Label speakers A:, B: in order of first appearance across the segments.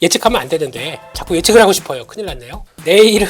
A: 예측하면 안 되는데 자꾸 예측을 하고 싶어요. 큰일 났네요. 내일은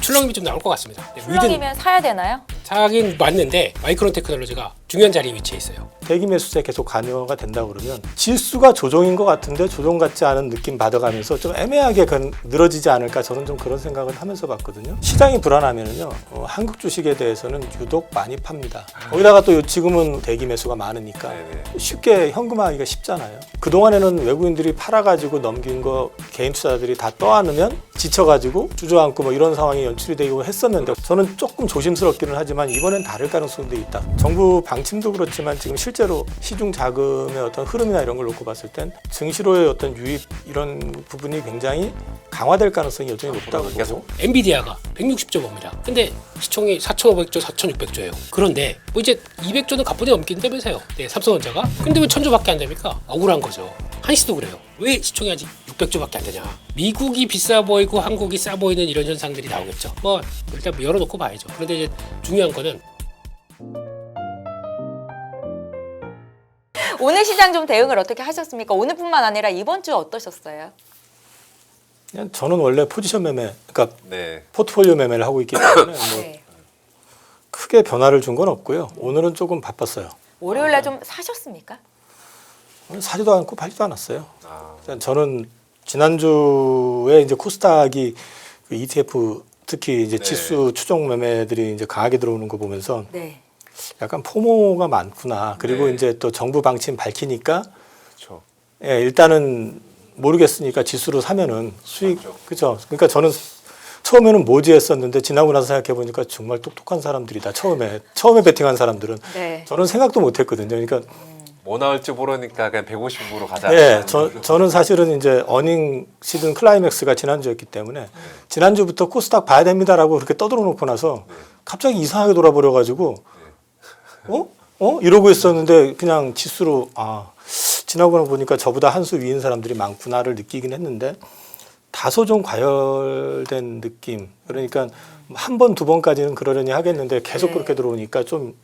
A: 출렁임이 좀 나올 것 같습니다. 네,
B: 출렁이면 사야 되나요?
A: 사긴 맞는데 마이크론 테크놀로지가 중요한 자리에 위치해 있어요.
C: 대기 매수세 계속 관여가 된다 그러면 지수가 조정인 것 같은데 조정 같지 않은 느낌 받아가면서 좀 애매하게 늘어지지 않을까 저는 좀 그런 생각을 하면서 봤거든요. 시장이 불안하면은요 한국 주식에 대해서는 유독 많이 팝니다. 거기다가 또 지금은 대기 매수가 많으니까
D: 네네.
C: 쉽게 현금화하기가 쉽잖아요. 그동안에는 외국인들이 팔아가지고 넘긴 거 개인 투자자들이 다 떠안으면 지쳐가지고 주저앉고 뭐 이런 상황이 연출이 되고 했었는데 저는 조금 조심스럽기는 하지만 이번엔 다를 가능성도 있다. 정부 방침도 그렇지만 지금 실제로 시중 자금의 어떤 흐름이나 이런 걸 놓고 봤을 땐 증시로의 어떤 유입 이런 부분이 굉장히 강화될 가능성이 여전히 높다고 보고
A: 엔비디아가 160조 봅니다. 근데 시총이 4,500조, 4,600조예요. 그런데 뭐 이제 200조는 가뿐히 넘긴다면서요. 네, 삼성전자가. 근데 왜 1,000조밖에 안 됩니까? 억울한 거죠. 한시도 그래요. 왜 시총이 아직 600조밖에 안 되냐. 미국이 비싸 보이고 한국이 싸 보이는 이런 현상들이 나오겠죠. 뭐 일단 열어놓고 봐야죠. 그런데 이제 중요한 거는
B: 오늘 시장 좀 대응을 어떻게 하셨습니까? 오늘뿐만 아니라 이번 주 어떠셨어요?
C: 그냥 저는 원래 포지션 매매, 그러니까
D: 네.
C: 포트폴리오 매매를 하고 있기 때문에 뭐
B: 네.
C: 크게 변화를 준 건 없고요. 오늘은 조금 바빴어요.
B: 월요일 날 좀 사셨습니까?
C: 오늘 사지도 않고 팔지도 않았어요.
D: 아,
C: 저는 지난주에 이제 코스닥이 그 ETF 특히 이제
D: 네.
C: 지수 추종 매매들이 이제 강하게 들어오는 거 보면서
B: 네.
C: 약간 포모가 많구나. 그리고
D: 네.
C: 이제 또 정부 방침 밝히니까
D: 그렇죠.
C: 예, 일단은 모르겠으니까 지수로 사면은 수익
D: 맞죠.
C: 그죠. 그러니까 저는 처음에는 뭐지 했었는데 지나고 나서 생각해 보니까 정말 똑똑한 사람들이다. 처음에 베팅한 사람들은
B: 네.
C: 저는 생각도 못 했거든요. 그러니까
D: 뭐 나올지 모르니까 그냥 150으로 가자.
C: 예, 저는 사실은 이제 어닝 시즌 클라이맥스가 지난주였기 때문에 지난주부터 코스닥 봐야 됩니다라고 그렇게 떠들어 놓고 나서 갑자기 이상하게 돌아버려 가지고 이러고 있었는데 그냥 지수로 지나고 보니까 저보다 한 수 위인 사람들이 많구나를 느끼긴 했는데 다소 좀 과열된 느낌. 그러니까 한 번, 두 번까지는 그러려니 하겠는데 계속
B: 네.
C: 그렇게 들어오니까 좀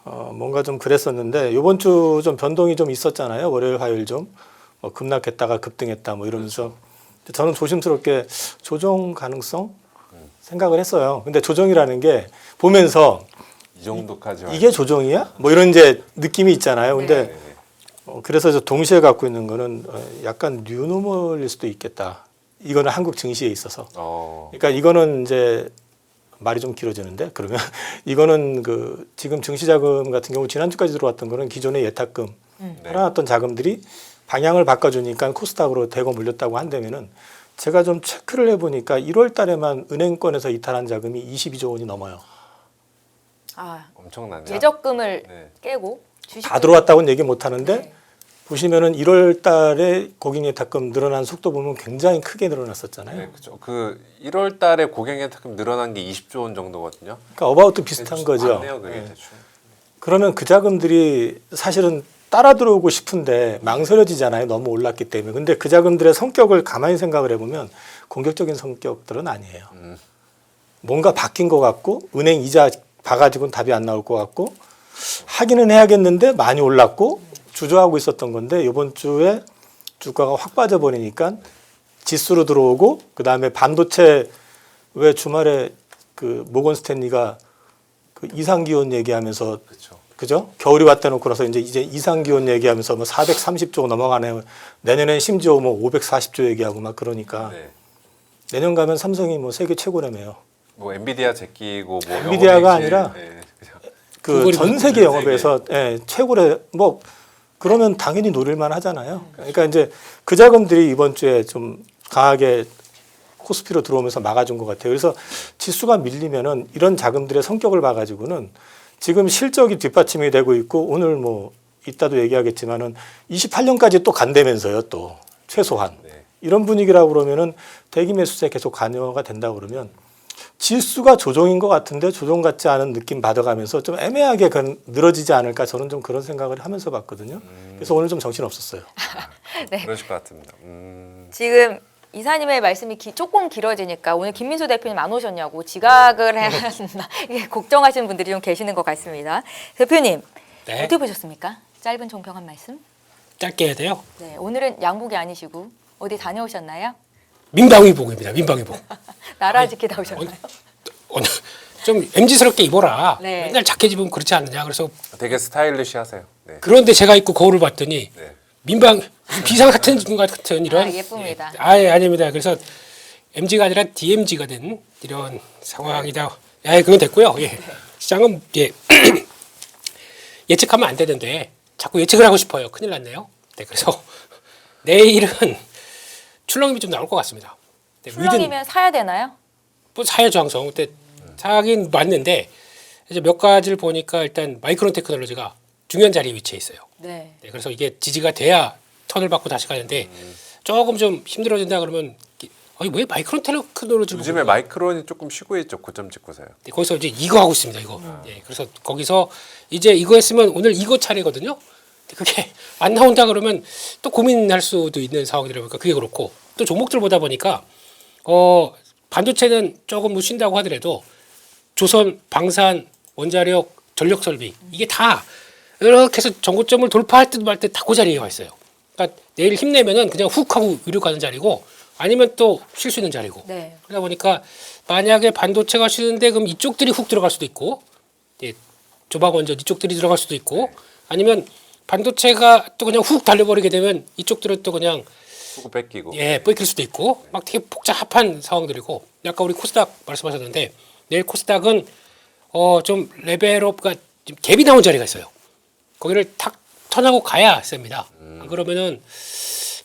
C: 뭔가 좀 그랬었는데 이번 주 좀 변동이 좀 있었잖아요. 월요일, 화요일 좀 급락했다가 급등했다 뭐 이러면서 저는 조심스럽게 조정 가능성 생각을 했어요. 근데 조정이라는 게 보면서
D: 이 정도까지
C: 이게 조정이야? 뭐 이런 이제 느낌이 있잖아요. 근데
D: 네.
C: 그래서 저 동시에 갖고 있는 거는 약간 뉴노멀일 수도 있겠다. 이거는 한국 증시에 있어서. 그러니까 이거는 이제 말이 좀 길어지는데 그러면 이거는 그 지금 증시자금 같은 경우 지난주까지 들어왔던 거는 기존의 예탁금 팔아놨던 자금들이 방향을 바꿔주니까 코스닥으로 대거 물렸다고 한다면은 제가 좀 체크를 해보니까 1월 달에만 은행권에서 이탈한 자금이 22조 원이 넘어요.
D: 엄청나네요.
B: 예적금을
D: 네.
B: 깨고 주식
C: 다 들어왔다고는 얘기 못 하는데
B: 네.
C: 보시면은 1월 달에 고객 예탁금 늘어난 속도 보면 굉장히 크게 늘어났었잖아요.
D: 네, 그렇죠. 그 1월 달에 고객 예탁금 늘어난 게 20조 원 정도거든요.
C: 그러니까 어바웃도 비슷한 거죠.
D: 맞네요, 그게
C: 예.
D: 대충.
C: 그러면 그 자금들이 사실은 따라 들어오고 싶은데 망설여지잖아요. 너무 올랐기 때문에. 근데 그 자금들의 성격을 가만히 생각을 해보면 공격적인 성격들은 아니에요. 뭔가 바뀐 것 같고 은행 이자 봐가지고는 답이 안 나올 것 같고 하기는 해야겠는데 많이 올랐고 주저하고 있었던 건데 이번 주에 주가가 확 빠져버리니까 지수로 들어오고 그다음에 반도체 왜 주말에 그 모건 스탠리가 그 이상기온 얘기하면서
D: 그렇죠.
C: 그죠? 겨울이 왔다 놓고 나서 이제 이상기온 얘기하면서 뭐 430조 넘어가네. 내년엔 심지어 뭐 540조 얘기하고 막 그러니까
D: 네.
C: 내년 가면 삼성이 뭐 세계 최고라며요.
D: 뭐 엔비디아 제끼고 뭐
C: 엔비디아가
D: 영업이익
C: 아니라
D: 네, 그죠.
C: 그 전 세계
D: 전
C: 영업에서 최고래 뭐 그러면 당연히 노릴만 하잖아요. 그러니까 이제 그 자금들이 이번 주에 좀 강하게 코스피로 들어오면서 막아준 것 같아요. 그래서 지수가 밀리면은 이런 자금들의 성격을 봐가지고는 지금 실적이 뒷받침이 되고 있고 오늘 뭐 이따도 얘기하겠지만은 28년까지 또 간다면서요. 또 최소한
D: 네.
C: 이런 분위기라고 그러면은 대기 매수세 계속 관여가 된다 그러면 지수가 조정인 것 같은데 조정 같지 않은 느낌 받아가면서 좀 애매하게 늘어지지 않을까 저는 좀 그런 생각을 하면서 봤거든요. 그래서 오늘 좀 정신 없었어요.
B: 네.
D: 그러실 것 같습니다.
B: 지금 이사님의 말씀이 조금 길어지니까 오늘 김민수 대표님 안 오셨냐고 지각을 해야 한다 이게 걱정하시는 분들이 좀 계시는 것 같습니다. 대표님
A: 네.
B: 어떻게 보셨습니까? 짧은 종평 한 말씀.
A: 짧게 해야 돼요.
B: 네, 오늘은 양복이 아니시고 어디 다녀오셨나요?
A: 민방위복입니다. 민방위복.
B: 나라 지키다 오셨나요?
A: 좀 MZ스럽게 입어라.
B: 네.
A: 맨날 자켓 입으면 그렇지 않느냐. 그래서
D: 되게 스타일리시하세요. 네.
A: 그런데 제가 입고 거울을 봤더니
D: 네.
A: 민방 비상 같은 분 같은 이런
B: 예쁩니다.
A: 예, 아닙니다. 그래서 MG가 아니라 DMG가 된 이런 상황이다. 예, 그건 됐고요. 예. 시장은 예. 예측하면 안 되는데 자꾸 예측을 하고 싶어요. 큰일 났네요. 네, 그래서 내일은 출렁임이 좀 나올 것 같습니다. 네,
B: 출렁이면 사야 되나요?
A: 뭐 사야죠 항상. 근데 사긴 맞는데 이제 몇 가지를 보니까 일단 마이크론 테크놀로지가 중요한 자리에 위치해 있어요.
B: 네.
A: 네, 그래서 이게 지지가 돼야 턴을 받고 다시 가는데 조금 좀 힘들어진다 그러면 아니 왜 마이크론 테크놀로지를
D: 요즘에
A: 보고
D: 마이크론이 조금 쉬고 있죠. 고점 찍고서요.
A: 네, 거기서 이제 이거 하고 있습니다. 이거. 네, 그래서 거기서 이제 이거 했으면 오늘 이거 차례거든요. 근데 그게 안 나온다 그러면 또 고민할 수도 있는 상황이다 보니까 그게 그렇고 또 종목들 보다 보니까 반도체는 조금 뭐 쉰다고 하더라도 조선, 방산, 원자력, 전력 설비 이게 다 이렇게 해서 전고점을 돌파할 듯 말 듯 다 그 자리에 와 있어요. 그러니까 내일 힘내면은 그냥 훅 하고 위로 가는 자리고 아니면 또 쉴 수 있는 자리고.
B: 네.
A: 그러다 보니까 만약에 반도체가 쉬는데 그럼 이쪽들이 훅 들어갈 수도 있고, 예, 조박원전 이쪽들이 들어갈 수도 있고, 아니면 반도체가 또 그냥 훅 달려버리게 되면 이쪽들은 또 그냥
D: 수고 뺏기고.
A: 예 뺏길 수도 있고 막 되게 복잡한 상황들이고. 아까 우리 코스닥 말씀하셨는데 내일 코스닥은 좀 레벨업가 좀 갭이 나온 자리가 있어요. 거기를 탁 턴하고 가야 셉니다. 안 그러면은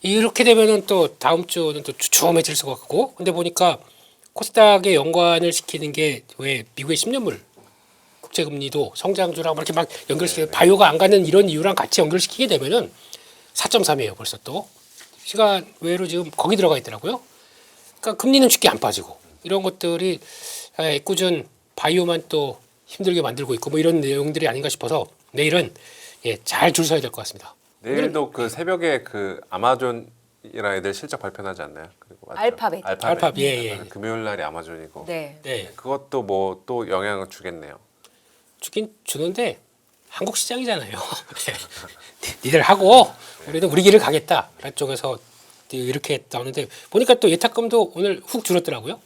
A: 이렇게 되면은 또 다음 주는 또 주춤해질 것 같고. 근데 보니까 코스닥에 연관을 시키는 게 왜 미국의 10년물 국채금리도 성장주랑 이렇게 막 연결시키는 바이오가 안 가는 이런 이유랑 같이 연결시키게 되면은 4.3이에요. 벌써 또 시간 외로 지금 거기 들어가 있더라고요. 그러니까 금리는 쉽게 안 빠지고 이런 것들이 꾸준 바이오만 또 힘들게 만들고 있고 뭐 이런 내용들이 아닌가 싶어서 내일은 예, 잘 줄 서야 될 것 같습니다.
D: 내일도 그 새벽에 그 아마존이랑 애들 실적 발표하지 않나요? 그리고 맞죠?
B: 알파벳.
A: 알파벳, 예, 예.
D: 금요일 날이 아마존이고.
B: 네.
A: 네,
D: 그것도 뭐 또 영향을 주겠네요.
A: 주긴 주는데 한국 시장이잖아요. 니들 하고 우리는 우리 길을 가겠다. 라는 쪽에서 이렇게 나오는데 보니까 또 예탁금도 오늘 훅 줄었더라고요.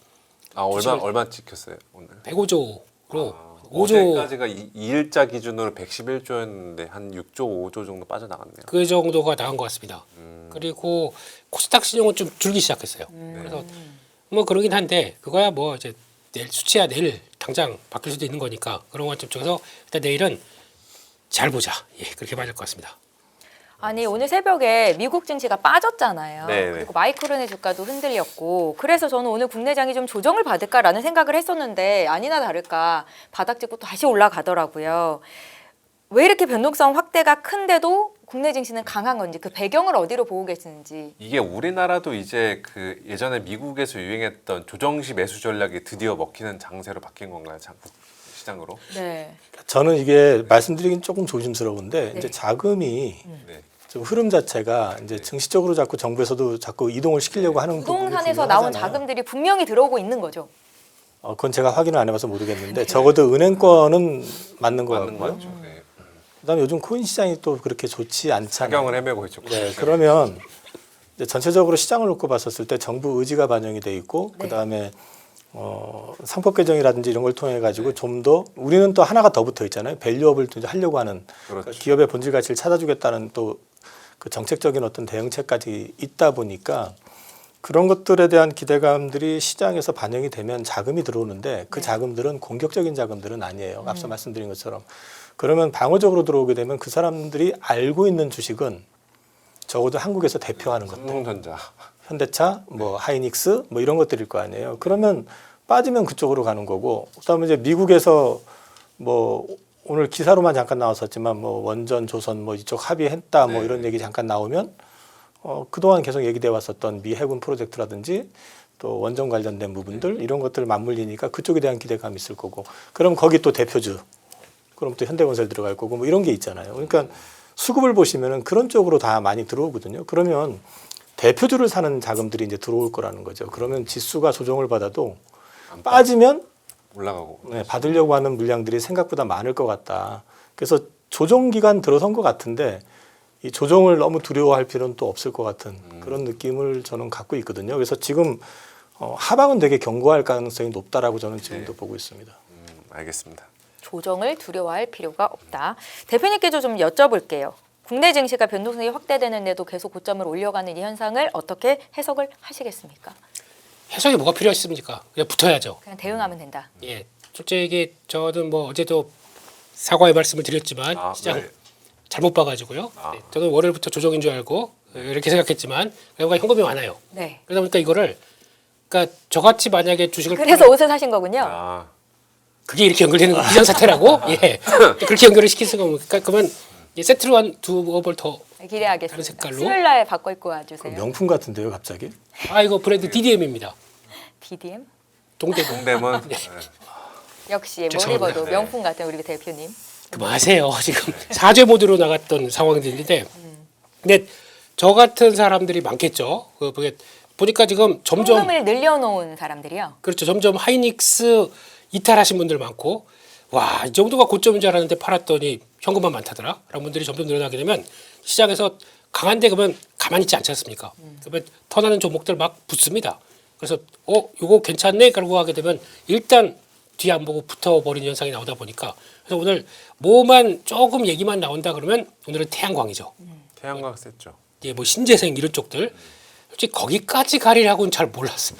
D: 아 얼마 찍혔어요 오늘?
A: 105조로 5조
D: 어제까지가 2일자 기준으로 111조였는데 한 6조 5조 정도 빠져나갔네요.
A: 그 정도가 나온 것 같습니다. 그리고 코스닥 신용은 좀 줄기 시작했어요. 그래서 뭐 그러긴 한데 그거야 뭐 이제 내일 수치야 내일 당장 바뀔 수도 있는 거니까 그런 관점 쪽에서 일단 내일은 잘 보자. 예, 그렇게 봐야 될 것 같습니다.
B: 아니 오늘 새벽에 미국 증시가 빠졌잖아요.
D: 네네.
B: 그리고 마이크론의 주가도 흔들렸고 그래서 저는 오늘 국내장이 좀 조정을 받을까라는 생각을 했었는데 아니나 다를까 바닥 찍고 또 다시 올라가더라고요. 왜 이렇게 변동성 확대가 큰데도 국내 증시는 강한 건지 그 배경을 어디로 보고 계시는지.
D: 이게 우리나라도 이제 그 예전에 미국에서 유행했던 조정시 매수 전략이 드디어 먹히는 장세로 바뀐 건가요? 시장으로?
B: 네.
C: 저는 이게 말씀드리긴 조금 조심스러운데
B: 네.
C: 이제 자금이
D: 네.
C: 좀 흐름 자체가 이제 증시적으로 자꾸 정부에서도 자꾸 이동을 시키려고 하는 부분이
B: 부동산에서 나온
C: 분명하잖아요.
B: 자금들이 분명히 들어오고 있는 거죠.
C: 그건 제가 확인을 안 해봐서 모르겠는데 적어도 은행권은 맞는 것
D: 맞는 거
C: 같고요.
D: 같죠. 네.
C: 그다음에 요즘 코인 시장이 또 그렇게 좋지 않잖아요.
D: 사경을 헤매고 있죠.
C: 네, 그러면 이제 전체적으로 시장을 놓고 봤었을 때 정부 의지가 반영이 돼 있고
B: 네.
C: 그다음에 상법 개정이라든지 이런 걸 통해 가지고 좀 더 우리는 또 하나가 더 붙어 있잖아요. 밸류업을 또 이제 하려고 하는
D: 그렇죠.
C: 기업의 본질 가치를 찾아주겠다는 또 그 정책적인 어떤 대응책까지 있다 보니까 그런 것들에 대한 기대감들이 시장에서 반영이 되면 자금이 들어오는데 그
B: 네.
C: 자금들은 공격적인 자금들은 아니에요. 앞서 말씀드린 것처럼. 그러면 방어적으로 들어오게 되면 그 사람들이 알고 있는 주식은 적어도 한국에서 대표하는 것들.
D: 삼성전자.
C: 현대차, 뭐 하이닉스, 뭐 이런 것들일 거 아니에요. 그러면 빠지면 그쪽으로 가는 거고, 그다음에 이제 미국에서 뭐 오늘 기사로만 잠깐 나왔었지만 뭐 원전, 조선 뭐 이쪽 합의했다 뭐
D: 네.
C: 이런 얘기 잠깐 나오면 그동안 계속 얘기돼 왔었던 미 해군 프로젝트라든지 또 원전 관련된 부분들 이런 것들 맞물리니까 그쪽에 대한 기대감이 있을 거고, 그럼 거기 또 대표주, 그럼 또 현대건설 들어갈 거고 뭐 이런 게 있잖아요. 그러니까 수급을 보시면은 그런 쪽으로 다 많이 들어오거든요. 그러면 대표주를 사는 자금들이 이제 들어올 거라는 거죠. 그러면 지수가 조정을 받아도 빠지면
D: 올라가고.
C: 네, 받으려고 하는 물량들이 생각보다 많을 것 같다. 그래서 조정 기간 들어선 것 같은데 이 조정을 너무 두려워할 필요는 또 없을 것 같은 그런 느낌을 저는 갖고 있거든요. 그래서 지금 하방은 되게 견고할 가능성이 높다라고 저는 지금도 보고 있습니다.
D: 알겠습니다.
B: 조정을 두려워할 필요가 없다. 대표님께도 좀 여쭤볼게요. 국내 증시가 변동성이 확대되는데도 계속 고점을 올려가는 이 현상을 어떻게 해석을 하시겠습니까?
A: 해석이 뭐가 필요했습니까? 그냥 붙어야죠.
B: 그냥 대응하면 된다.
A: 예, 솔직히 저는 뭐 어제도 사과의 말씀을 드렸지만 시장
D: 네.
A: 잘못 봐가지고요. 네, 저는 월요일부터 조정인 줄 알고 이렇게 생각했지만 결국에 현금이 많아요.
B: 네.
A: 그러다 보니까 이거를 그러니까 저같이 만약에 주식을
B: 그래서 옷을 사신 거군요.
D: 아,
A: 그게 이렇게 연결되는 거 비상사태라고 예 그렇게 연결을 시킬 수가 없으니까 그러면 세트로 한 두어 벌 더
B: 기대하겠습니다.
A: 다른 색깔로?
B: 수요일 날 바꿔 입고 와주세요.
C: 명품 같은데요, 갑자기?
A: 이거 브랜드 DDM입니다.
B: DDM?
A: 동대문.
D: 동대문. 네.
B: 역시 뭘
A: 죄송합니다.
B: 입어도
D: 네.
B: 명품 같은 우리 대표님.
A: 그만하세요. 지금 사죄 모드로 나갔던 상황들인데, 근데 저 같은 사람들이 많겠죠. 보니까 지금 점점
B: 현금을 늘려놓은 사람들이요.
A: 그렇죠. 점점 하이닉스 이탈하신 분들 많고, 와, 이 정도가 고점인 줄 알았는데 팔았더니 현금만 많다더라. 라는 분들이 점점 늘어나게 되면 시장에서 강한데 그러면 가만히 있지 않지 않습니까? 그러면 턴하는 종목들 막 붙습니다. 그래서 요거 괜찮네? 그러고 하게 되면 일단 뒤 안 보고 붙어버리는 현상이 나오다 보니까 그래서 오늘 뭐만 조금 얘기만 나온다 그러면 오늘은 태양광이죠.
D: 태양광 셌죠.
A: 예, 뭐 신재생 이런 쪽들 솔직히 거기까지 가리라고는 잘 몰랐어요.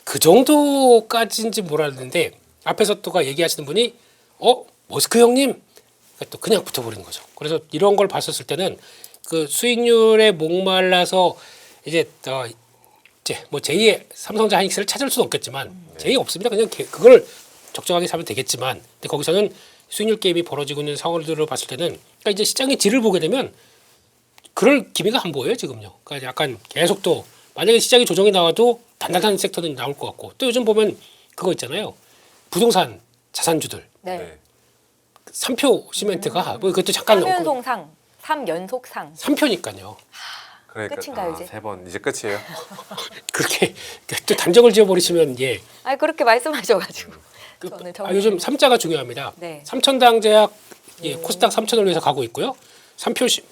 A: 그 정도까지인지 몰랐는데 앞에서 또가 얘기하시는 분이 머스크 형님 또 그냥 붙어버리는 거죠. 그래서 이런 걸 봤었을 때는 그 수익률에 목말라서 이제 뭐 제2의 삼성전자 하이닉스를 찾을 수는 없겠지만 제2 없습니다. 그냥 그걸 적정하게 사면 되겠지만 근데 거기서는 수익률 게임이 벌어지고 있는 상황들을 봤을 때는 그러니까 이제 시장의 질을 보게 되면 그럴 기미가 안 보여요 지금요. 그러니까 약간 계속 또 만약에 시장이 조정이 나와도 단단한 섹터는 나올 것 같고 또 요즘 보면 그거 있잖아요. 부동산 자산주들
B: 네.
A: 3표 시멘트가 뭐 그것도 잠깐
B: 3연속상, 3연속상.
A: 3표니까요.
D: 그러니까
B: 끝인가요, 이제?
D: 3번 이제 끝이에요.
A: 그렇게 또 단정을 지어버리시면 예.
B: 그렇게 말씀하셔가지고 저는
A: 요즘 3자가 중요합니다.
B: 네.
A: 삼천당제약 코스닥 3천을 위해서 가고 있고요. 3표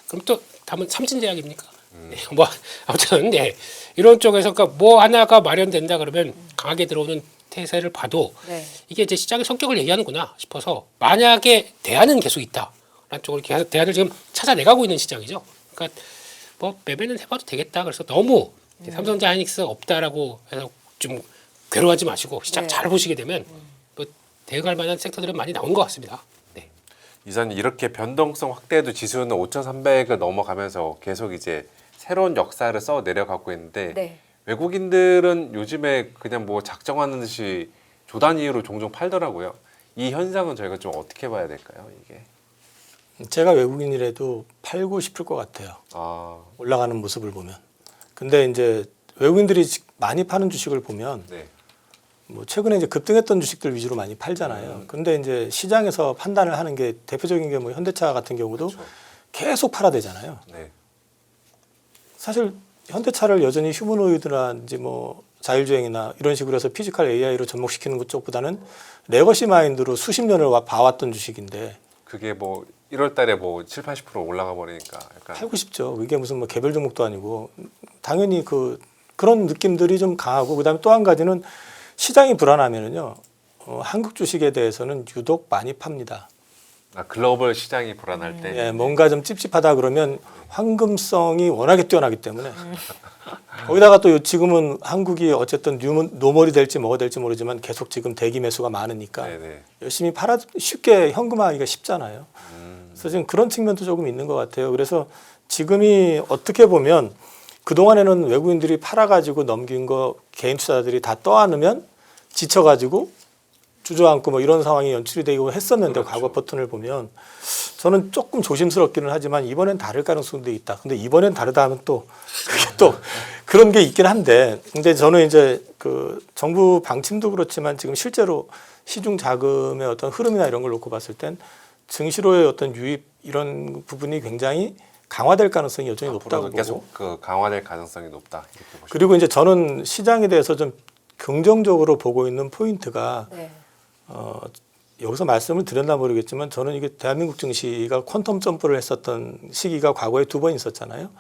A: 그럼 또 다음은 삼진제약입니까? 네, 뭐 아무튼 네. 이런 쪽에서 그러니까 뭐 하나가 마련된다 그러면 강하게 들어오는 태세를 봐도
B: 네.
A: 이게 이제 시장의 성격을 얘기하는구나 싶어서 만약에 대안은 계속 있다라는 쪽으로 계속 대안을 지금 찾아내가고 있는 시장이죠. 그러니까 뭐 매매는 해봐도 되겠다. 그래서 너무 삼성전자 하이닉스 없다라고 해서 좀 괴로워하지 마시고 시장
B: 네.
A: 잘 보시게 되면 뭐 대응할 만한 섹터들은 많이 나온 것 같습니다. 네.
D: 이전 이렇게 변동성 확대해도 지수는 5,300을 넘어가면서 계속 이제 새로운 역사를 써 내려가고 있는데
B: 네.
D: 외국인들은 요즘에 그냥 뭐 작정하는 듯이 조 단위로 종종 팔더라고요. 이 현상은 저희가 좀 어떻게 봐야 될까요? 이게
C: 제가 외국인이라도 팔고 싶을 것 같아요. 올라가는 모습을 보면. 근데 이제 외국인들이 많이 파는 주식을 보면
D: 네.
C: 뭐 최근에 이제 급등했던 주식들 위주로 많이 팔잖아요. 근데 이제 시장에서 판단을 하는 게 대표적인 게 뭐 현대차 같은 경우도
D: 그렇죠.
C: 계속 팔아대잖아요.
D: 네.
C: 사실 현대차를 여전히 휴머노이드라든지 뭐 자율주행이나 이런 식으로 해서 피지컬 AI로 접목시키는 것 쪽보다는 레거시 마인드로 수십 년을 봐왔던 주식인데
D: 그게 뭐 1월 달에 뭐 7, 80% 올라가 버리니까 약간
C: 팔고 싶죠. 그게 무슨 뭐 개별 종목도 아니고 당연히 그런 느낌들이 좀 강하고 그다음에 또 한 가지는 시장이 불안하면은요. 한국 주식에 대해서는 유독 많이 팝니다.
D: 글로벌 시장이 불안할 때
C: 예, 뭔가 좀 찝찝하다 그러면 황금성이 워낙에 뛰어나기 때문에 거기다가 또 지금은 한국이 어쨌든 노멀이 될지 뭐가 될지 모르지만 계속 지금 대기 매수가 많으니까
D: 네네.
C: 열심히 쉽게 현금화하기가 쉽잖아요. 그래서 지금 그런 측면도 조금 있는 것 같아요. 그래서 지금이 어떻게 보면 그동안에는 외국인들이 팔아가지고 넘긴 거 개인 투자자들이 다 떠안으면 지쳐가지고 주저앉고 뭐 이런 상황이 연출이 되고 했었는데
D: 그렇죠.
C: 과거 버튼을 보면 저는 조금 조심스럽기는 하지만 이번엔 다를 가능성도 있다. 근데 이번엔 다르다 하면 또 그게 또 그런 게 있긴 한데 근데 저는 이제 그 정부 방침도 그렇지만 지금 실제로 시중 자금의 어떤 흐름이나 이런 걸 놓고 봤을 땐 증시로의 어떤 유입 이런 부분이 굉장히 강화될 가능성이 여전히 높다고
D: 앞으로도
C: 보고
D: 계속 그 강화될 가능성이 높다 이렇게 보시면
C: 그리고 이제 저는 시장에 대해서 좀 긍정적으로 보고 있는 포인트가
B: 네.
C: 여기서 말씀을 드렸나 모르겠지만 저는 이게 대한민국 증시가 퀀텀 점프를 했었던 시기가 과거에 2번 있었잖아요.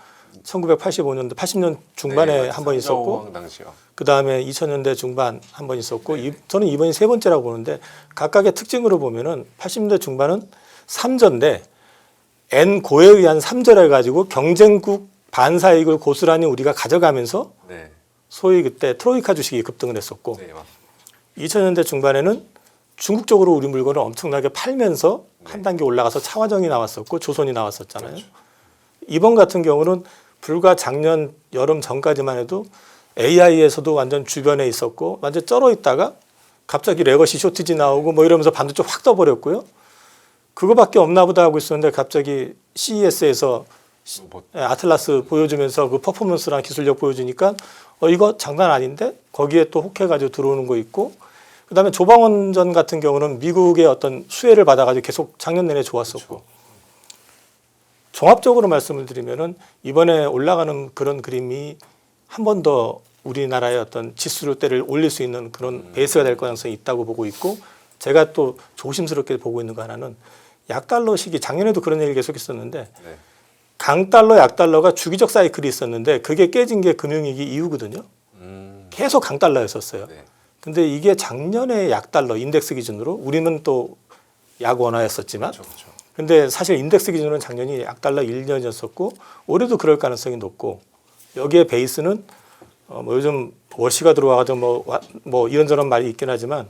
C: 1985년도 80년 중반에 한 번 있었고
D: 당시요.
C: 그다음에 2000년대 중반 한 번 있었고 저는 이번이 세 번째라고 보는데 각각의 특징으로 보면은 80년대 중반은 3저인데 N고에 의한 3저를 가지고 경쟁국 반사이익을 고스란히 우리가 가져가면서
D: 네.
C: 소위 그때 트로이카 주식이 급등을 했었고
D: 네, 맞습니다.
C: 2000년대 중반에는 중국 쪽으로 우리 물건을 엄청나게 팔면서 한 단계 올라가서 차화정이 나왔었고 조선이 나왔었잖아요.
D: 그렇죠.
C: 이번 같은 경우는 불과 작년 여름 전까지만 해도 AI에서도 완전 주변에 있었고 완전 쩔어 있다가 갑자기 레거시 쇼티지 나오고 뭐 이러면서 반도체 확 떠버렸고요. 그거밖에 없나 보다 하고 있었는데 갑자기 CES에서
D: 로봇.
C: 아틀라스 보여주면서 그 퍼포먼스랑 기술력 보여주니까 이거 장난 아닌데 거기에 또 혹해가지고 들어오는 거 있고 그다음에 조방원전 같은 경우는 미국의 어떤 수혜를 받아가지고 계속 작년 내내 좋았었고
D: 그렇죠.
C: 종합적으로 말씀을 드리면은 이번에 올라가는 그런 그림이 한 번 더 우리나라의 어떤 지수대를 올릴 수 있는 그런 베이스가 될 가능성이 있다고 보고 있고 제가 또 조심스럽게 보고 있는 거 하나는 약달러 시기 작년에도 그런 얘기를 계속 했었는데
D: 네.
C: 강달러 약달러가 주기적 사이클이 있었는데 그게 깨진 게 금융위기 이후거든요. 계속 강달러였었어요.
D: 네.
C: 근데 이게 작년에 약달러 인덱스 기준으로 우리는 또 약원화였었지만
D: 그렇죠. 그렇죠.
C: 근데 사실 인덱스 기준으로는 작년이 약달러 1년이었었고 올해도 그럴 가능성이 높고 여기에 베이스는 뭐 요즘 워시가 들어와가지고 뭐 이런저런 말이 있긴 하지만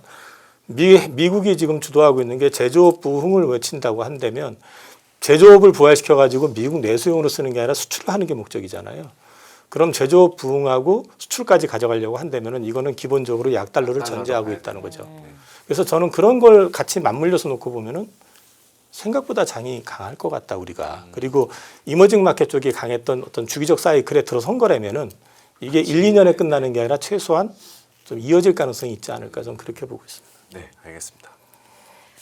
C: 미국이 지금 주도하고 있는 게 제조업 부흥을 외친다고 한다면 제조업을 부활시켜가지고 미국 내수용으로 쓰는 게 아니라 수출을 하는 게 목적이잖아요. 그럼 제조업 부흥하고 수출까지 가져가려고 한다면은 이거는 기본적으로 약달러를 전제하고 있다는 거죠. 그래서 저는 그런 걸 같이 맞물려서 놓고 보면은 생각보다 장이 강할 것 같다 우리가. 그리고 이머징 마켓 쪽이 강했던 어떤 주기적 사이클에 들어선 거라면은 이게 1, 2년에 끝나는 게 아니라 최소한 좀 이어질 가능성이 있지 않을까 좀 그렇게 보고 있습니다.
D: 네, 알겠습니다.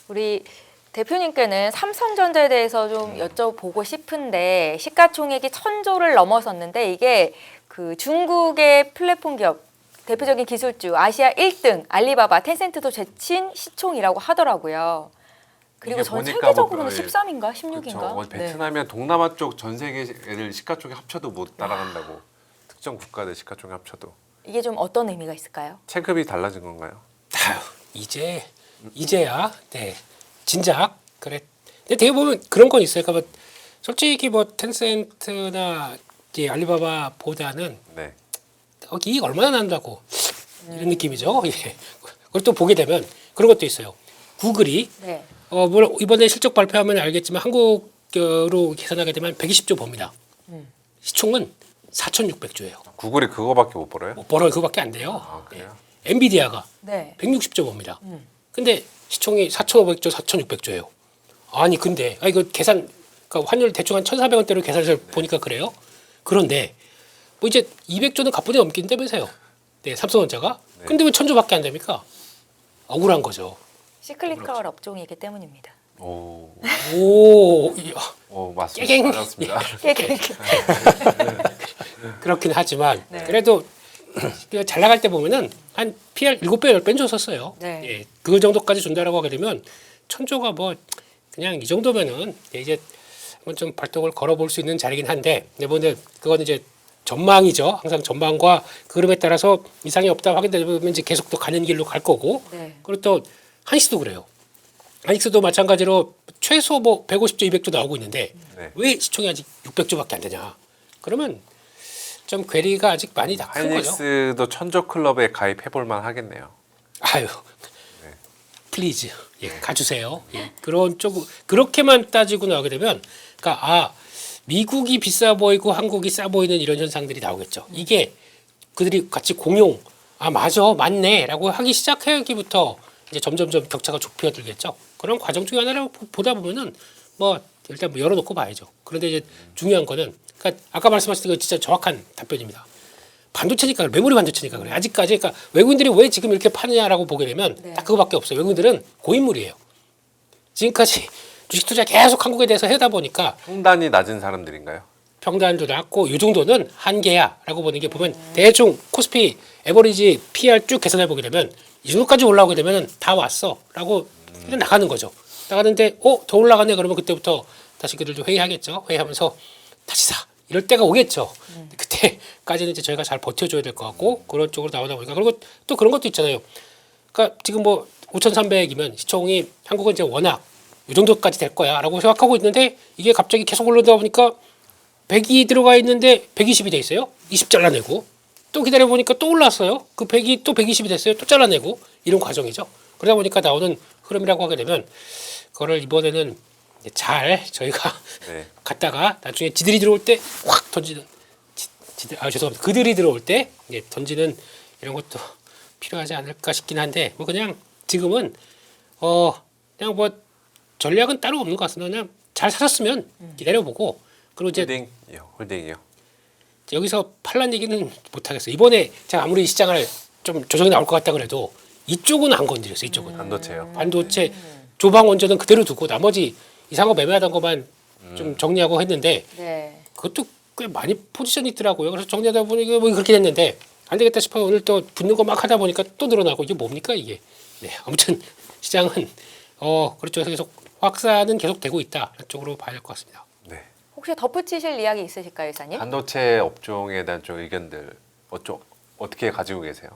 B: 우리 대표님께는 삼성전자에 대해서 좀 여쭤보고 싶은데 시가총액이 1,000조를 넘어섰는데 이게 그 중국의 플랫폼 기업 대표적인 기술주 아시아 1등 알리바바, 텐센트도 제친 시총이라고 하더라고요. 그리고
D: 이게
B: 전
D: 보니까
B: 세계적으로는
D: 뭐,
B: 13인가 16인가?
D: 그렇죠. 베트남이랑 동남아 쪽 전 세계 애들 시가총액 합쳐도 못 따라간다고. 특정 국가들 시가총액 합쳐도.
B: 이게 좀 어떤 의미가 있을까요?
D: 체급이 달라진 건가요?
A: 아유, 이제야 네 진작 그래. 근데 되게 보면 그런 건 있어요. 그러니까 뭐 솔직히 뭐 텐센트나 이제 알리바바보다는
D: 네.
A: 이익 얼마나 난다고 이런 느낌이죠. 예. 그걸 또 보게 되면 그런 것도 있어요. 구글이
B: 네.
A: 물론 이번에 실적 발표하면 알겠지만 한국으로 계산하게 되면 120조 법니다. 시총은 4,600조예요.
D: 구글이 그거밖에 못 벌어요?
A: 뭐 벌어요 그거밖에 안 돼요.
D: 아, 그래요?
A: 예. 엔비디아가
B: 네.
A: 160조 법니다. 근데 시총이 4,500조, 4,600조예요. 아니 근데 이거 계산 그러니까 환율 대충 한 1,400원대로 계산해서 보니까 그래요. 그런데 뭐 이제 200조는 가뿐히 넘긴다면서요. 네, 삼성전자가. 근데 왜 1,000조밖에 안 됩니까? 억울한 거죠.
B: 시클리컬 업종이기 때문입니다.
D: 오,
A: 오, 이야,
D: 맞습니다.
A: 깨갱.
D: 맞았습니다.
A: 그렇긴 하지만
B: 네.
A: 그래도 잘 나갈 때 보면은 한 PR 7배, 10배는 줬었어요.
B: 네.
A: 예, 그 정도까지 준다라고 하게 되면 1,000조가 뭐 그냥 이 정도면은 이제 한번 좀 발동을 걸어볼 수 있는 자리긴 한데, 근데 그건 이제 전망이죠. 항상 전망과 그 흐름에 따라서 이상이 없다 확인되면 이제 계속 또 가는 길로 갈 거고.
B: 네.
A: 그리고 또 한식도 그래요. 한식도 마찬가지로 최소 뭐 150조, 200조 나오고 있는데
D: 네.
A: 왜 시총이 아직 600조밖에 안 되냐? 그러면 좀 괴리가 아직 많이 큰 거죠.
D: 하이닉스도 천조 클럽에 가입해볼만 하겠네요.
A: 아유, 플리즈, 예, 가주세요. 예, 그런 쪽 그렇게만 따지고 나오게 되면, 그러니까 미국이 비싸 보이고 한국이 싸 보이는 이런 현상들이 나오겠죠. 이게 그들이 같이 공용, 맞아, 맞네라고 하기 시작하기부터 이제 점점점 격차가 좁혀들겠죠. 그런 과정 중에 하나를 보다 보면은 뭐 일단 뭐 열어놓고 봐야죠. 그런데 이제 중요한 거는, 그러니까 아까 말씀하셨던 거 진짜 정확한 답변입니다. 반도체니까 그래, 메모리 반도체니까 그래. 아직까지 그러니까 외국인들이 왜 지금 이렇게 파느냐라고 보게 되면
B: 네.
A: 딱 그거밖에 없어요. 외국인들은 고인물이에요. 지금까지 주식 투자 계속 한국에 대해서 해다 보니까
D: 평단이 낮은 사람들인가요?
A: 평단도 낮고 이 정도는 한계야라고 보는 게, 보면 대충 코스피 에버리지 PR 쭉 계산해 보게 되면 이 정도까지 올라오게 되면 다 왔어라고 그냥 나가는 거죠. 나가는데 더 올라가네 그러면 그때부터 다시 그들 좀 회의하겠죠. 회의하면서 다시 사 이럴 때가 오겠죠. 그때까지는 이제 저희가 잘 버텨줘야 될 것 같고 그런 쪽으로 나오다 보니까 그리고 또 그런 것도 있잖아요. 그러니까 지금 뭐 5,300이면 시총이 한국은 이제 워낙 이 정도까지 될 거야라고 생각하고 있는데 이게 갑자기 계속 올라오다 보니까 100이 들어가 있는데 120이 돼 있어요. 20 잘라내고 또 기다려 보니까 또 올랐어요. 그 100이 또 120이 됐어요. 또 잘라내고 이런 과정이죠. 그러다 보니까 나오는 흐름이라고 하게 되면 그거를 이번에는 잘 저희가
D: 네.
A: 갔다가 나중에 지들이 들어올 때 확 던지는 죄송합니다. 그들이 들어올 때 던지는 이런 것도 필요하지 않을까 싶긴 한데 뭐 그냥 지금은 그냥 뭐 전략은 따로 없는 것 같습니다. 그냥 잘 사셨으면 기다려보고 그리고 이제
D: 홀딩이요.
A: 여기서 팔란 얘기는 못 하겠어요. 이번에 제가 아무리 시장을 좀 조정이 나올 것 같다 그래도 이쪽은 안 건드렸어요. 이쪽은
D: 반도체요.
A: 반도체 조방 원전은 그대로 두고 나머지 이상한 거 매매하던 것만 좀 정리하고 했는데
B: 네.
A: 그것도 꽤 많이 포지션이 있더라고요. 그래서 정리하다 보니까 뭐 그렇게 됐는데 안 되겠다 싶어서 오늘 또 붙는 거 막 하다 보니까 또 늘어나고 이게 뭡니까 이게. 네, 아무튼 시장은 그렇죠. 그래서 계속 확산은 계속 되고 있다. 쪽으로 봐야 될 것 같습니다.
D: 네.
B: 혹시 덧붙이실 이야기 있으실까요, 이사님?
D: 반도체 업종에 대한 좀 의견들 어떻게 가지고 계세요?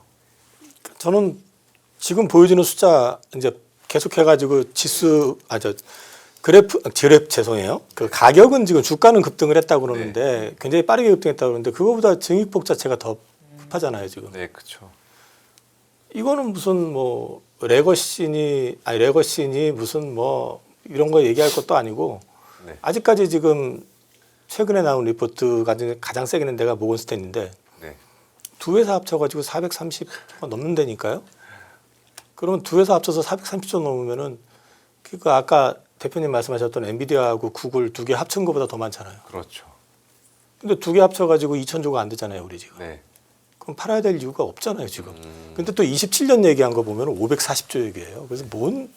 C: 저는 지금 보여주는 숫자 이제 계속해가지고 그래프 죄송해요. 그 가격은 지금 주가는 급등을 했다고 그러는데 굉장히 빠르게 급등했다고 그러는데 그거보다 증익폭 자체가 더 급하잖아요 지금.
D: 네, 그렇죠.
C: 이거는 무슨 뭐 레거시니 무슨 뭐 이런 거 얘기할 것도 아니고
D: 네.
C: 아직까지 지금 최근에 나온 리포트가 가장 세게는 데가 모건스탠인데
D: 네.
C: 두 회사 합쳐가지고 430조 넘는다니까요. 그러면 두 회사 합쳐서 430조 넘으면은 그 아까 대표님 말씀하셨던 엔비디아하고 구글 두 개 합친 것보다 더 많잖아요.
D: 그렇죠.
C: 근데 두 개 합쳐가지고 2,000조가 안 되잖아요, 우리 지금.
D: 네.
C: 그럼 팔아야 될 이유가 없잖아요, 지금. 근데 또 27년 얘기한 거 보면 540조 얘기예요. 그래서 뭔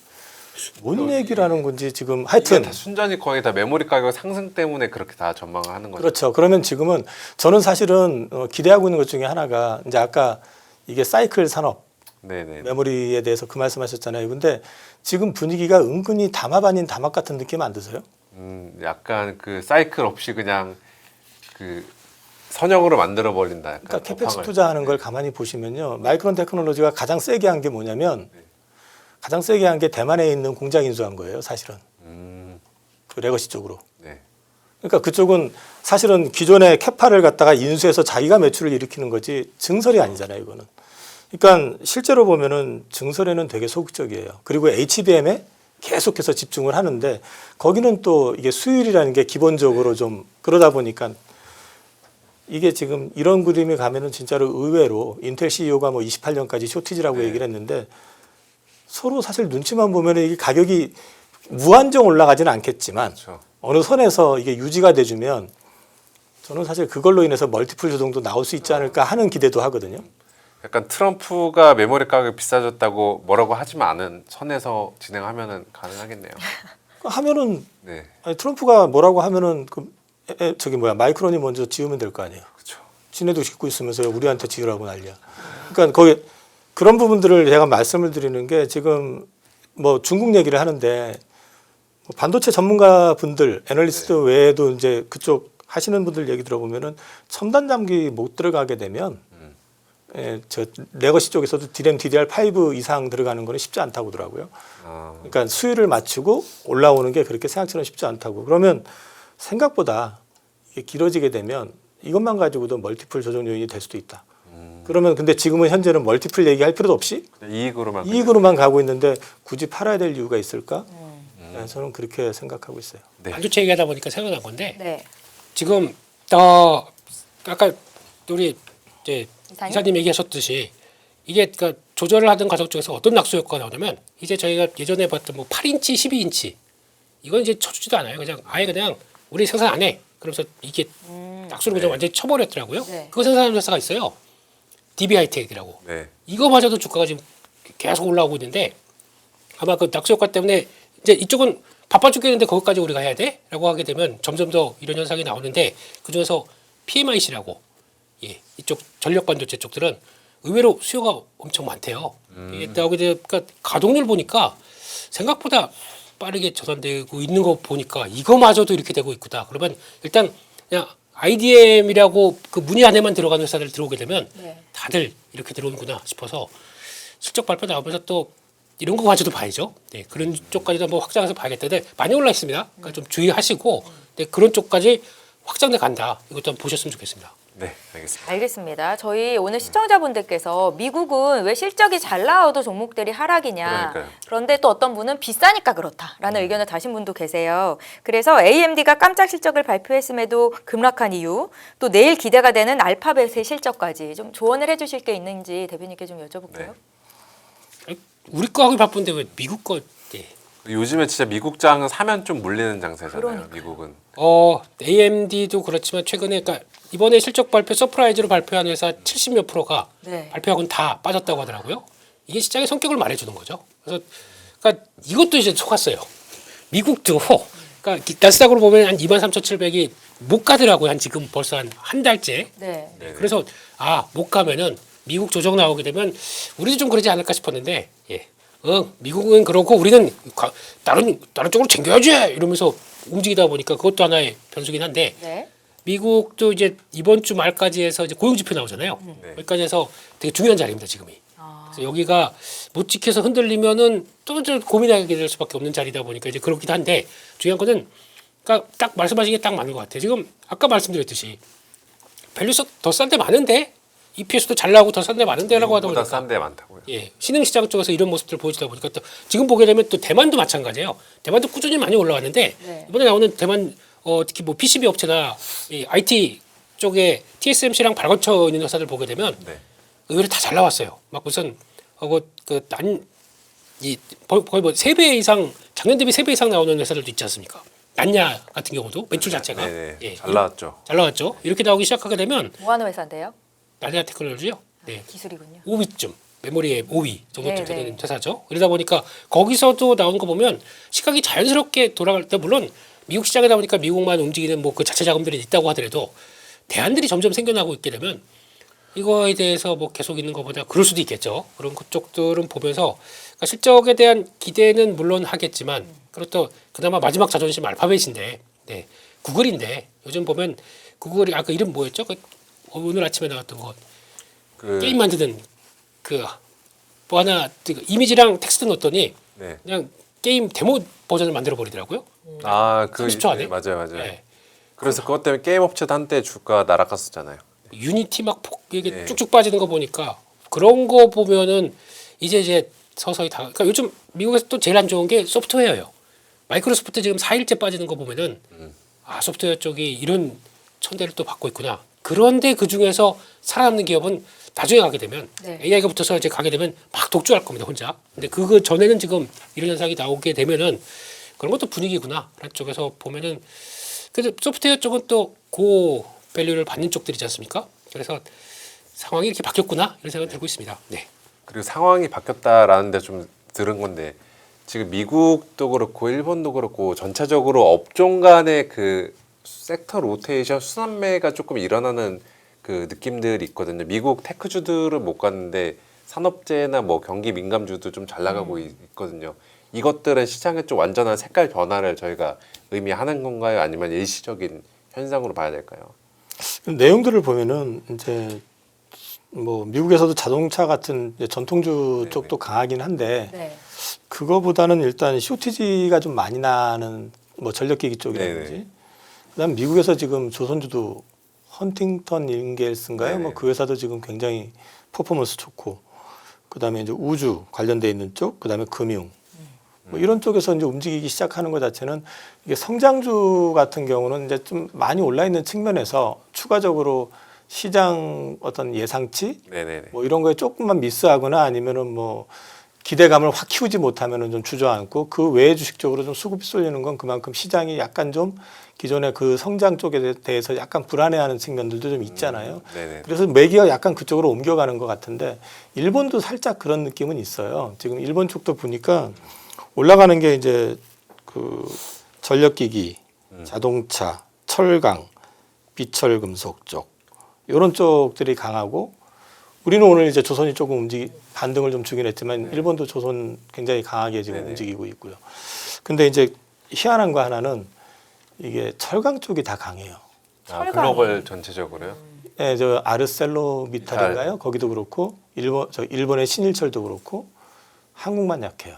C: 얘기라는 건지 지금 하여튼
D: 다 순전히 거의 다 메모리 가격 상승 때문에 그렇게 다 전망을 하는 거죠.
C: 그렇죠. 그러면 지금은 저는 사실은 기대하고 있는 것 중에 하나가 이제 아까 이게 사이클 산업
D: 네네.
C: 메모리에 대해서 그 말씀하셨잖아요. 근데 지금 분위기가 은근히 담합 아닌 담합 같은 느낌 안 드세요?
D: 약간 그 사이클 없이 그냥 그 선형으로 만들어 버린다. 약간
C: 그러니까 캐펙스
D: 업황을.
C: 투자하는 걸 가만히 보시면요. 마이크론 테크놀로지가 가장 세게 한 게 뭐냐면 가장 세게 한 게 대만에 있는 공장 인수한 거예요. 사실은 그 레거시 쪽으로.
D: 네.
C: 그러니까 그쪽은 사실은 기존의 캐파를 갖다가 인수해서 자기가 매출을 일으키는 거지 증설이 아니잖아요. 이거는. 그러니까 실제로 보면은 증설에는 되게 소극적이에요. 그리고 HBM에 계속해서 집중을 하는데 거기는 또 이게 수율이라는 게 기본적으로 좀 그러다 보니까 이게 지금 이런 그림이 가면은 진짜로 의외로 인텔 CEO가 뭐 28년까지 쇼티지라고 얘기를 했는데 서로 사실 눈치만 보면은 이게 가격이 무한정 올라가지는 않겠지만
D: 그렇죠.
C: 어느 선에서 이게 유지가 돼주면 저는 사실 그걸로 인해서 멀티플 조정도 나올 수 있지 않을까 하는 기대도 하거든요.
D: 약간 트럼프가 메모리 가격 비싸졌다고 뭐라고 하지만은 선에서 진행하면은 가능하겠네요.
C: 하면은
D: 네.
C: 아니, 트럼프가 뭐라고 하면은 마이크론이 먼저 지으면 될 거 아니에요.
D: 그렇죠.
C: 지네도 짓고 있으면서 우리한테 지으라고 난리야. 그러니까 거기 그런 부분들을 제가 말씀을 드리는 게 지금 뭐 중국 얘기를 하는데 반도체 전문가 분들, 애널리스트 외에도 이제 그쪽 하시는 분들 얘기 들어보면은 첨단 장비 못 들어가게 되면 저 레거시 쪽에서도 DRAM, DDR5 이상 들어가는 거는 쉽지 않다고 하더라고요. 그러니까 수율을 맞추고 올라오는 게 그렇게 생각처럼 쉽지 않다고. 그러면 생각보다 이게 길어지게 되면 이것만 가지고도 멀티플 조정 요인이 될 수도 있다. 그러면 근데 지금은 현재는 멀티플 얘기할 필요도 없이 이익으로만 가고 있는데 굳이 팔아야 될 이유가 있을까? 네, 저는 그렇게 생각하고 있어요.
D: 네.
A: 반도체 얘기하다 보니까 생각난 건데
B: 네.
A: 지금 아까 우리 이제 이사님 얘기하셨듯이 이게 그러니까 조절을 하던 과정 중에서 어떤 낙수 효과가 나오냐면 이제 저희가 예전에 봤던 뭐 8인치, 12인치 이건 이제 쳐주지도 않아요. 그냥 아예 그냥 우리 생산 안 해. 그러면서 이게 낙수를 그냥 완전히 쳐버렸더라고요.
B: 네.
A: 그거 생산하는 회사가 있어요. DB하이텍이라고.
D: 네.
A: 이거마저도 주가가 지금 계속 올라오고 있는데 아마 그 낙수 효과 때문에 이제 이쪽은 바빠 죽겠는데 거기까지 우리가 해야 돼? 라고 하게 되면 점점 더 이런 현상이 나오는데 그중에서 PMIC라고 이쪽 전력 반도체 쪽들은 의외로 수요가 엄청 많대요. 이게 나오게 되니까 가동률 보니까 생각보다 빠르게 전환되고 있는 거 보니까 이거마저도 이렇게 되고 있구나. 그러면 일단 그냥 IDM이라고 그 문의 안에만 들어가는 회사들 들어오게 되면
B: 네.
A: 다들 이렇게 들어오는구나 싶어서 실적 발표 나오면서 또 이런 거마저도 봐야죠. 네, 그런 쪽까지도 한번 확장해서 봐야겠다. 근데 많이 올라 있습니다. 그러니까 좀 주의하시고 네, 그런 쪽까지 확장돼 간다. 이것도 한번 보셨으면 좋겠습니다.
D: 네, 알겠습니다.
B: 알겠습니다. 저희 오늘 시청자분들께서 미국은 왜 실적이 잘 나와도 종목들이 하락이냐.
D: 그러니까요.
B: 그런데 또 어떤 분은 비싸니까 그렇다라는 의견을 다신 분도 계세요. 그래서 AMD가 깜짝 실적을 발표했음에도 급락한 이유, 또 내일 기대가 되는 알파벳의 실적까지 좀 조언을 해주실 게 있는지 대표님께 좀 여쭤볼게요.
D: 네.
A: 우리 거 하기 바쁜데 왜 미국 거? 네.
D: 요즘에 진짜 미국장은 사면 좀 물리는 장세잖아요.
B: 그러니까요.
D: 미국은.
A: AMD도 그렇지만 최근에 그러니까 이번에 실적 발표 서프라이즈로 발표한 회사 70몇 %가
B: 네.
A: 발표하고는 다 빠졌다고 하더라고요. 이게 시장의 성격을 말해주는 거죠. 그래서 그러니까 이것도 이제 속았어요. 미국도 그러니까 나스닥으로 보면 한 23,700이 못 가더라고요. 한 지금 벌써 한 달째.
B: 네.
D: 네.
A: 그래서 못 가면은 미국 조정 나오게 되면 우리도 좀 그러지 않을까 싶었는데 미국은 그렇고 우리는 다른 쪽으로 챙겨야지 이러면서 움직이다 보니까 그것도 하나의 변수긴 한데
B: 네.
A: 미국도 이제 이번 주 말까지 해서 이제 고용 지표 나오잖아요.
D: 네.
A: 여기까지 해서 되게 중요한 자리입니다, 지금이.
B: 아.
A: 그래서 여기가 못 지켜서 흔들리면은 또 좀 고민하게 될 수밖에 없는 자리다 보니까 이제 그렇기도 한데 중요한 거는 그러니까 딱 말씀하신 게 딱 맞는 것 같아요. 지금 아까 말씀드렸듯이 밸류서 더 싼 데 많은데 EPS도 잘 나오고 더 싼 데 많은데라고 하다
D: 미국보다
A: 보니까
D: 싼 데 많다고요.
A: 예, 신흥시장 쪽에서 이런 모습들을 보여주다 보니까 또 지금 보게 되면 또 대만도 마찬가지예요. 대만도 꾸준히 많이 올라왔는데
B: 네.
A: 이번에 나오는 대만 특히 뭐 PCB 업체나 이 IT 쪽에 TSMC랑 발거쳐 있는 회사들 보게 되면
D: 네.
A: 의외로 다 잘 나왔어요. 막 무슨 거의 뭐 3배 이상 작년 대비 3배 이상 나오는 회사들도 있지 않습니까? 난야 같은 경우도 매출 자체가
D: 네네.
A: 예,
D: 잘 나왔죠.
A: 잘 나왔죠. 이렇게 나오기 시작하게 되면
B: 뭐 하는 회사인데요?
A: 난야 테크놀로지요. 네.
B: 기술이군요.
A: 5위쯤 메모리의 5위 정도쯤
B: 네,
A: 되는
B: 네.
A: 회사죠. 그러다 보니까 거기서도 나오는 거 보면 시각이 자연스럽게 돌아갈 때 물론 미국 시장이다 보니까 미국만 움직이는 뭐 그 자체 자금들이 있다고 하더라도 대안들이 점점 생겨나고 있게 되면 이거에 대해서 뭐 계속 있는 것보다 그럴 수도 있겠죠. 그런 쪽들은 보면서 그러니까 실적에 대한 기대는 물론 하겠지만 그렇다 그나마 마지막 자존심 알파벳인데 네. 구글인데 요즘 보면 구글이 아까 이름 뭐였죠? 오늘 아침에 나왔던 것
D: 그
A: 게임 만드는 그 뭐 하나 그 이미지랑 텍스트 넣었더니
D: 네.
A: 그냥 게임 데모 버전을 만들어 버리더라고요.
D: 그
A: 30초 안에?
D: 네, 맞아요.
A: 네.
D: 그래서 그것 때문에 게임 업체도 한때 주가 날아갔었잖아요.
A: 유니티 막 이게
D: 네.
A: 쭉쭉 빠지는 거 보니까 그런 거 보면은 이제 서서히 다. 그러니까 요즘 미국에서 또 제일 안 좋은 게 소프트웨어예요. 마이크로소프트 지금 4일째 빠지는 거 보면은 소프트웨어 쪽이 이런 천대를 또 받고 있구나. 그런데 그 중에서 살아남는 기업은 나중에 가게 되면
B: 네.
A: AI가 붙어서 이제 가게 되면 막 독주할 겁니다 혼자. 근데 그거 전에는 지금 이런 현상이 나오게 되면은 그런 것도 분위기구나. 라는 쪽에서 보면은 그래서 소프트웨어 쪽은 또 고 밸류를 받는 쪽들이지 않습니까? 그래서 상황이 이렇게 바뀌었구나 이런 생각이 들고 있습니다. 네.
D: 그리고 상황이 바뀌었다라는 데 좀 들은 건데 지금 미국도 그렇고 일본도 그렇고 전체적으로 업종 간의 그 섹터 로테이션 순환매가 조금 일어나는 그 느낌들이 있거든요. 미국 테크주들은 못 갔는데 산업재나 뭐 경기 민감주도 좀 잘 나가고 있거든요. 이것들은 시장의 좀 완전한 색깔 변화를 저희가 의미하는 건가요? 아니면 일시적인 현상으로 봐야 될까요?
C: 내용들을 보면은 이제 뭐 미국에서도 자동차 같은 이제 전통주
D: 네네.
C: 쪽도 강하긴 한데
B: 네.
C: 그거보다는 일단 쇼티지가 좀 많이 나는 뭐 전력기기 쪽이라든지
D: 네네.
C: 그다음 미국에서 지금 조선주도 헌팅턴 인겔스인가요?
D: 네네.
C: 뭐 그 회사도 지금 굉장히 퍼포먼스 좋고 그다음에 이제 우주 관련돼 있는 쪽, 그다음에 금융 뭐 이런 쪽에서 이제 움직이기 시작하는 것 자체는 이게 성장주 같은 경우는 이제 좀 많이 올라 있는 측면에서 추가적으로 시장 어떤 예상치
D: 네네네.
C: 뭐 이런 거에 조금만 미스하거나 아니면은 뭐 기대감을 확 키우지 못하면은 좀 주저앉고 그 외의 주식 쪽으로 좀 수급이 쏠리는 건 그만큼 시장이 약간 좀 기존의 그 성장 쪽에 대해서 약간 불안해하는 측면들도 좀 있잖아요.
D: 네네.
C: 그래서 매기가 약간 그쪽으로 옮겨가는 것 같은데 일본도 살짝 그런 느낌은 있어요. 지금 일본 쪽도 보니까 올라가는 게 이제 그 전력기기, 자동차, 철강, 비철금속 쪽 이런 쪽들이 강하고 우리는 오늘 이제 조선이 조금 반등을 좀 주긴 했지만 일본도 조선 굉장히 강하게 지금
D: 네네.
C: 움직이고 있고요. 근데 이제 희한한 거 하나는 이게 철강 쪽이 다 강해요.
D: 아,
B: 철강이.
D: 글로벌 전체적으로요?
C: 네, 저 아르셀로미탈인가요? 거기도 그렇고 일본의 신일철도 그렇고 한국만 약해요.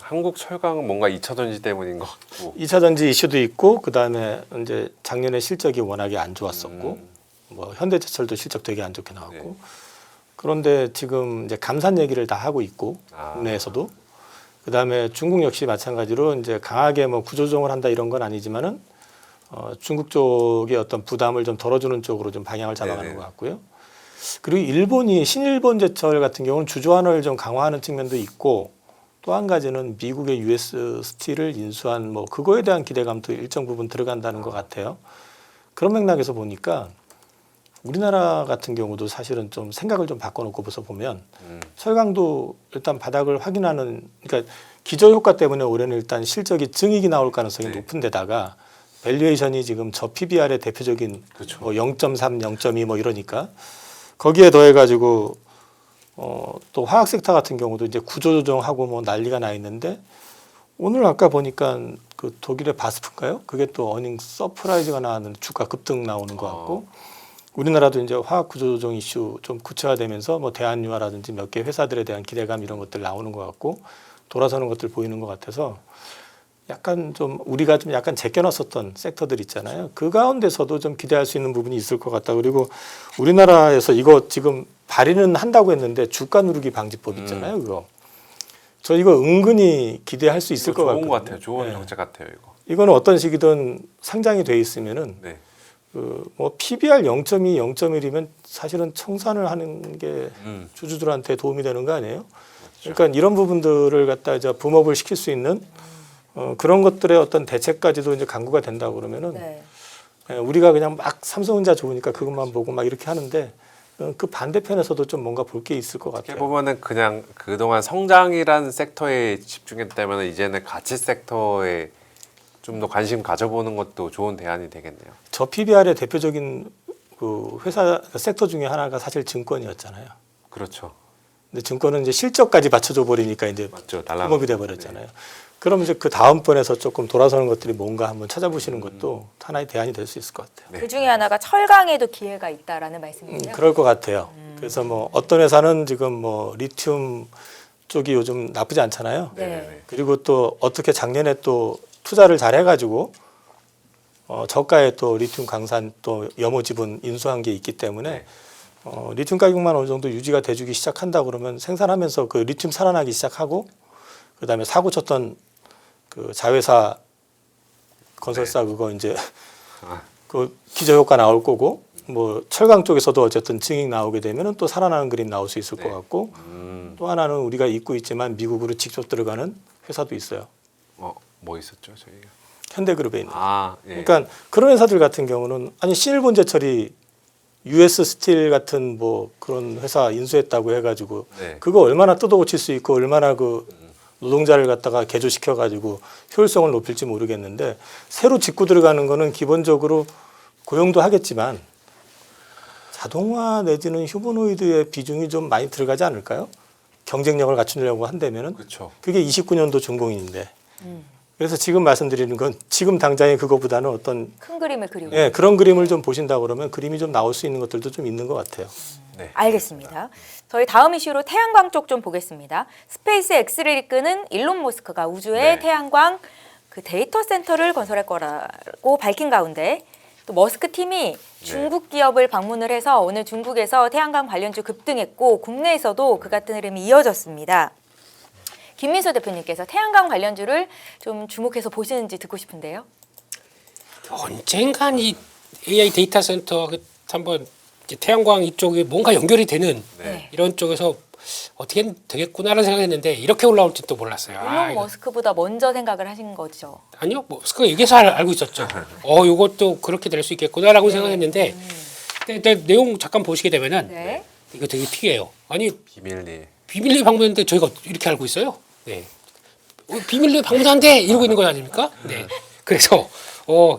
D: 한국 철강은 뭔가 2차 전지 때문인 것 같고.
C: 2차 전지 이슈도 있고 그다음에 이제 작년에 실적이 워낙에 안 좋았었고 뭐 현대제철도 실적 되게 안 좋게 나왔고
D: 네.
C: 그런데 지금 이제 감산 얘기를 다 하고 있고
D: 아.
C: 국내에서도 그다음에 중국 역시 마찬가지로 이제 강하게 뭐 구조조정을 한다 이런 건 아니지만은 중국 쪽의 어떤 부담을 좀 덜어주는 쪽으로 좀 방향을 잡아가는
D: 네네.
C: 것 같고요. 그리고 일본이 신일본 제철 같은 경우는 주조안을 좀 강화하는 측면도 있고 또 한 가지는 미국의 US 스틸을 인수한 뭐 그거에 대한 기대감도 일정 부분 들어간다는 것 같아요. 그런 맥락에서 보니까 우리나라 같은 경우도 사실은 좀 생각을 좀 바꿔놓고 보면 철강도 일단 바닥을 확인하는 그러니까 기저 효과 때문에 올해는 일단 실적이 증익이 나올 가능성이
D: 네.
C: 높은 데다가 밸류에이션이 지금 저 PBR의 대표적인
D: 그렇죠.
C: 뭐 0.3, 0.2 뭐 이러니까 거기에 더해 가지고 또 화학 섹터 같은 경우도 이제 구조조정하고 뭐 난리가 나 있는데 오늘 아까 보니까 그 독일의 바스프인가요? 그게 또 어닝 서프라이즈가 나왔는데 주가 급등 나오는 것 같고 우리나라도 이제 화학 구조조정 이슈 좀 구체화되면서 뭐 대한유화라든지 몇 개 회사들에 대한 기대감 이런 것들 나오는 것 같고 돌아서는 것들 보이는 것 같아서 약간 좀 우리가 좀 약간 제껴놨었던 섹터들 있잖아요. 그 가운데서도 좀 기대할 수 있는 부분이 있을 것 같다. 그리고 우리나라에서 이거 지금 발의는 한다고 했는데 주가 누르기 방지법 있잖아요. 그거. 저 이거 은근히 기대할 수 있을 것
D: 좋은
C: 같거든요.
D: 것 같아요. 좋은
C: 네.
D: 정책 같아요, 이거.
C: 이거는 어떤 식이든 상장이 돼 있으면은
D: 네.
C: 뭐 PBR 0.2, 0.1이면 사실은 청산을 하는 게 주주들한테 도움이 되는 거 아니에요? 그러니까 이런 부분들을 갖다 이제 붐업을 시킬 수 있는 그런 것들의 어떤 대책까지도 이제 강구가 된다고 그러면은
B: 네.
C: 우리가 그냥 막 삼성전자 좋으니까 그것만 보고 막 이렇게 하는데 그 반대편에서도 좀 뭔가 볼 게 있을 것
D: 어떻게
C: 같아요.
D: 보면은 그냥 그동안 성장이라는 섹터에 집중했다면 이제는 가치 섹터에 좀 더 관심 가져보는 것도 좋은 대안이 되겠네요.
C: 저 PBR의 대표적인 그 회사 섹터 중에 하나가 사실 증권이었잖아요.
D: 그렇죠.
C: 근데 증권은 이제 실적까지 받쳐줘 버리니까 이제
D: 맞죠.
C: 붐업이 돼 버렸잖아요. 그럼 이제 그 다음번에서 조금 돌아서는 것들이 뭔가 한번 찾아보시는 것도 하나의 대안이 될 수 있을 것 같아요.
D: 네.
B: 그 중에 하나가 철강에도 기회가 있다라는 말씀이세요?
C: 그럴 것 같아요. 그래서 뭐 어떤 회사는 지금 뭐 리튬 쪽이 요즘 나쁘지 않잖아요.
B: 네.
C: 그리고 또 어떻게 작년에 또 투자를 잘 해가지고 저가에 또 리튬 강산 또 염호 지분 인수한 게 있기 때문에 리튬 가격만 어느 정도 유지가 돼주기 시작한다 그러면 생산하면서 그 리튬 살아나기 시작하고 그다음에 사고 쳤던 그 자회사 건설사 그거 이제 그 기저 효과 나올 거고 뭐 철강 쪽에서도 어쨌든 증익 나오게 되면은 또 살아나는 그림 나올 수 있을 것 같고 또 하나는 우리가 잊고 있지만 미국으로 직접 들어가는 회사도 있어요.
D: 뭐 있었죠, 저희가?
C: 현대그룹에 있는.
D: 예.
C: 그러니까 그런 회사들 같은 경우는 아니 신일본제철이 US 스틸 같은 뭐 그런 회사 인수했다고 해가지고
D: 네.
C: 그거 얼마나 뜯어고칠 수 있고 얼마나 그 노동자를 갖다가 개조시켜 가지고 효율성을 높일지 모르겠는데 새로 짓고 들어가는 거는 기본적으로 고용도 하겠지만 자동화 내지는 휴머노이드의 비중이 좀 많이 들어가지 않을까요? 경쟁력을 갖추려고 한다면은
D: 그렇죠.
C: 그게 29년도 준공인데 그래서 지금 말씀드리는 건 지금 당장에 그거보다는 어떤
B: 큰 그림을 그리고.
C: 예, 그런 그림을 좀 보신다 그러면 그림이 좀 나올 수 있는 것들도 좀 있는 것 같아요.
D: 네.
B: 알겠습니다. 저희 다음 이슈로 태양광 쪽 좀 보겠습니다. 스페이스 X를 이끄는 일론 머스크가 우주에
D: 네.
B: 태양광 그 데이터 센터를 건설할 거라고 밝힌 가운데 또 머스크 팀이 중국 기업을 방문을 해서 오늘 중국에서 태양광 관련주 급등했고 국내에서도 그 같은 흐름이 이어졌습니다. 김민수 대표님께서 태양광 관련주를 좀 주목해서 보시는지 듣고 싶은데요.
A: 언젠간 이 AI 데이터 센터 한번 이제 태양광 이쪽에 뭔가 연결이 되는
D: 네.
A: 이런 쪽에서 어떻게 되겠구나라는 생각했는데 이렇게 올라올지 또 몰랐어요.
B: 일론
A: 이거.
B: 머스크보다 먼저 생각을 하신 거죠.
A: 아니요, 뭐 스크가 얘기해서 알고 있었죠. 이것도 그렇게 될 수 있겠구나라고 생각했는데, 근데 내용 잠깐 보시게 되면은
B: 네.
A: 이거 되게 특이해요. 아니
D: 비밀리
A: 방문했는데 저희가 이렇게 알고 있어요. 네. 비밀리에 방문한대 이러고 있는 거 아닙니까? 네. 그래서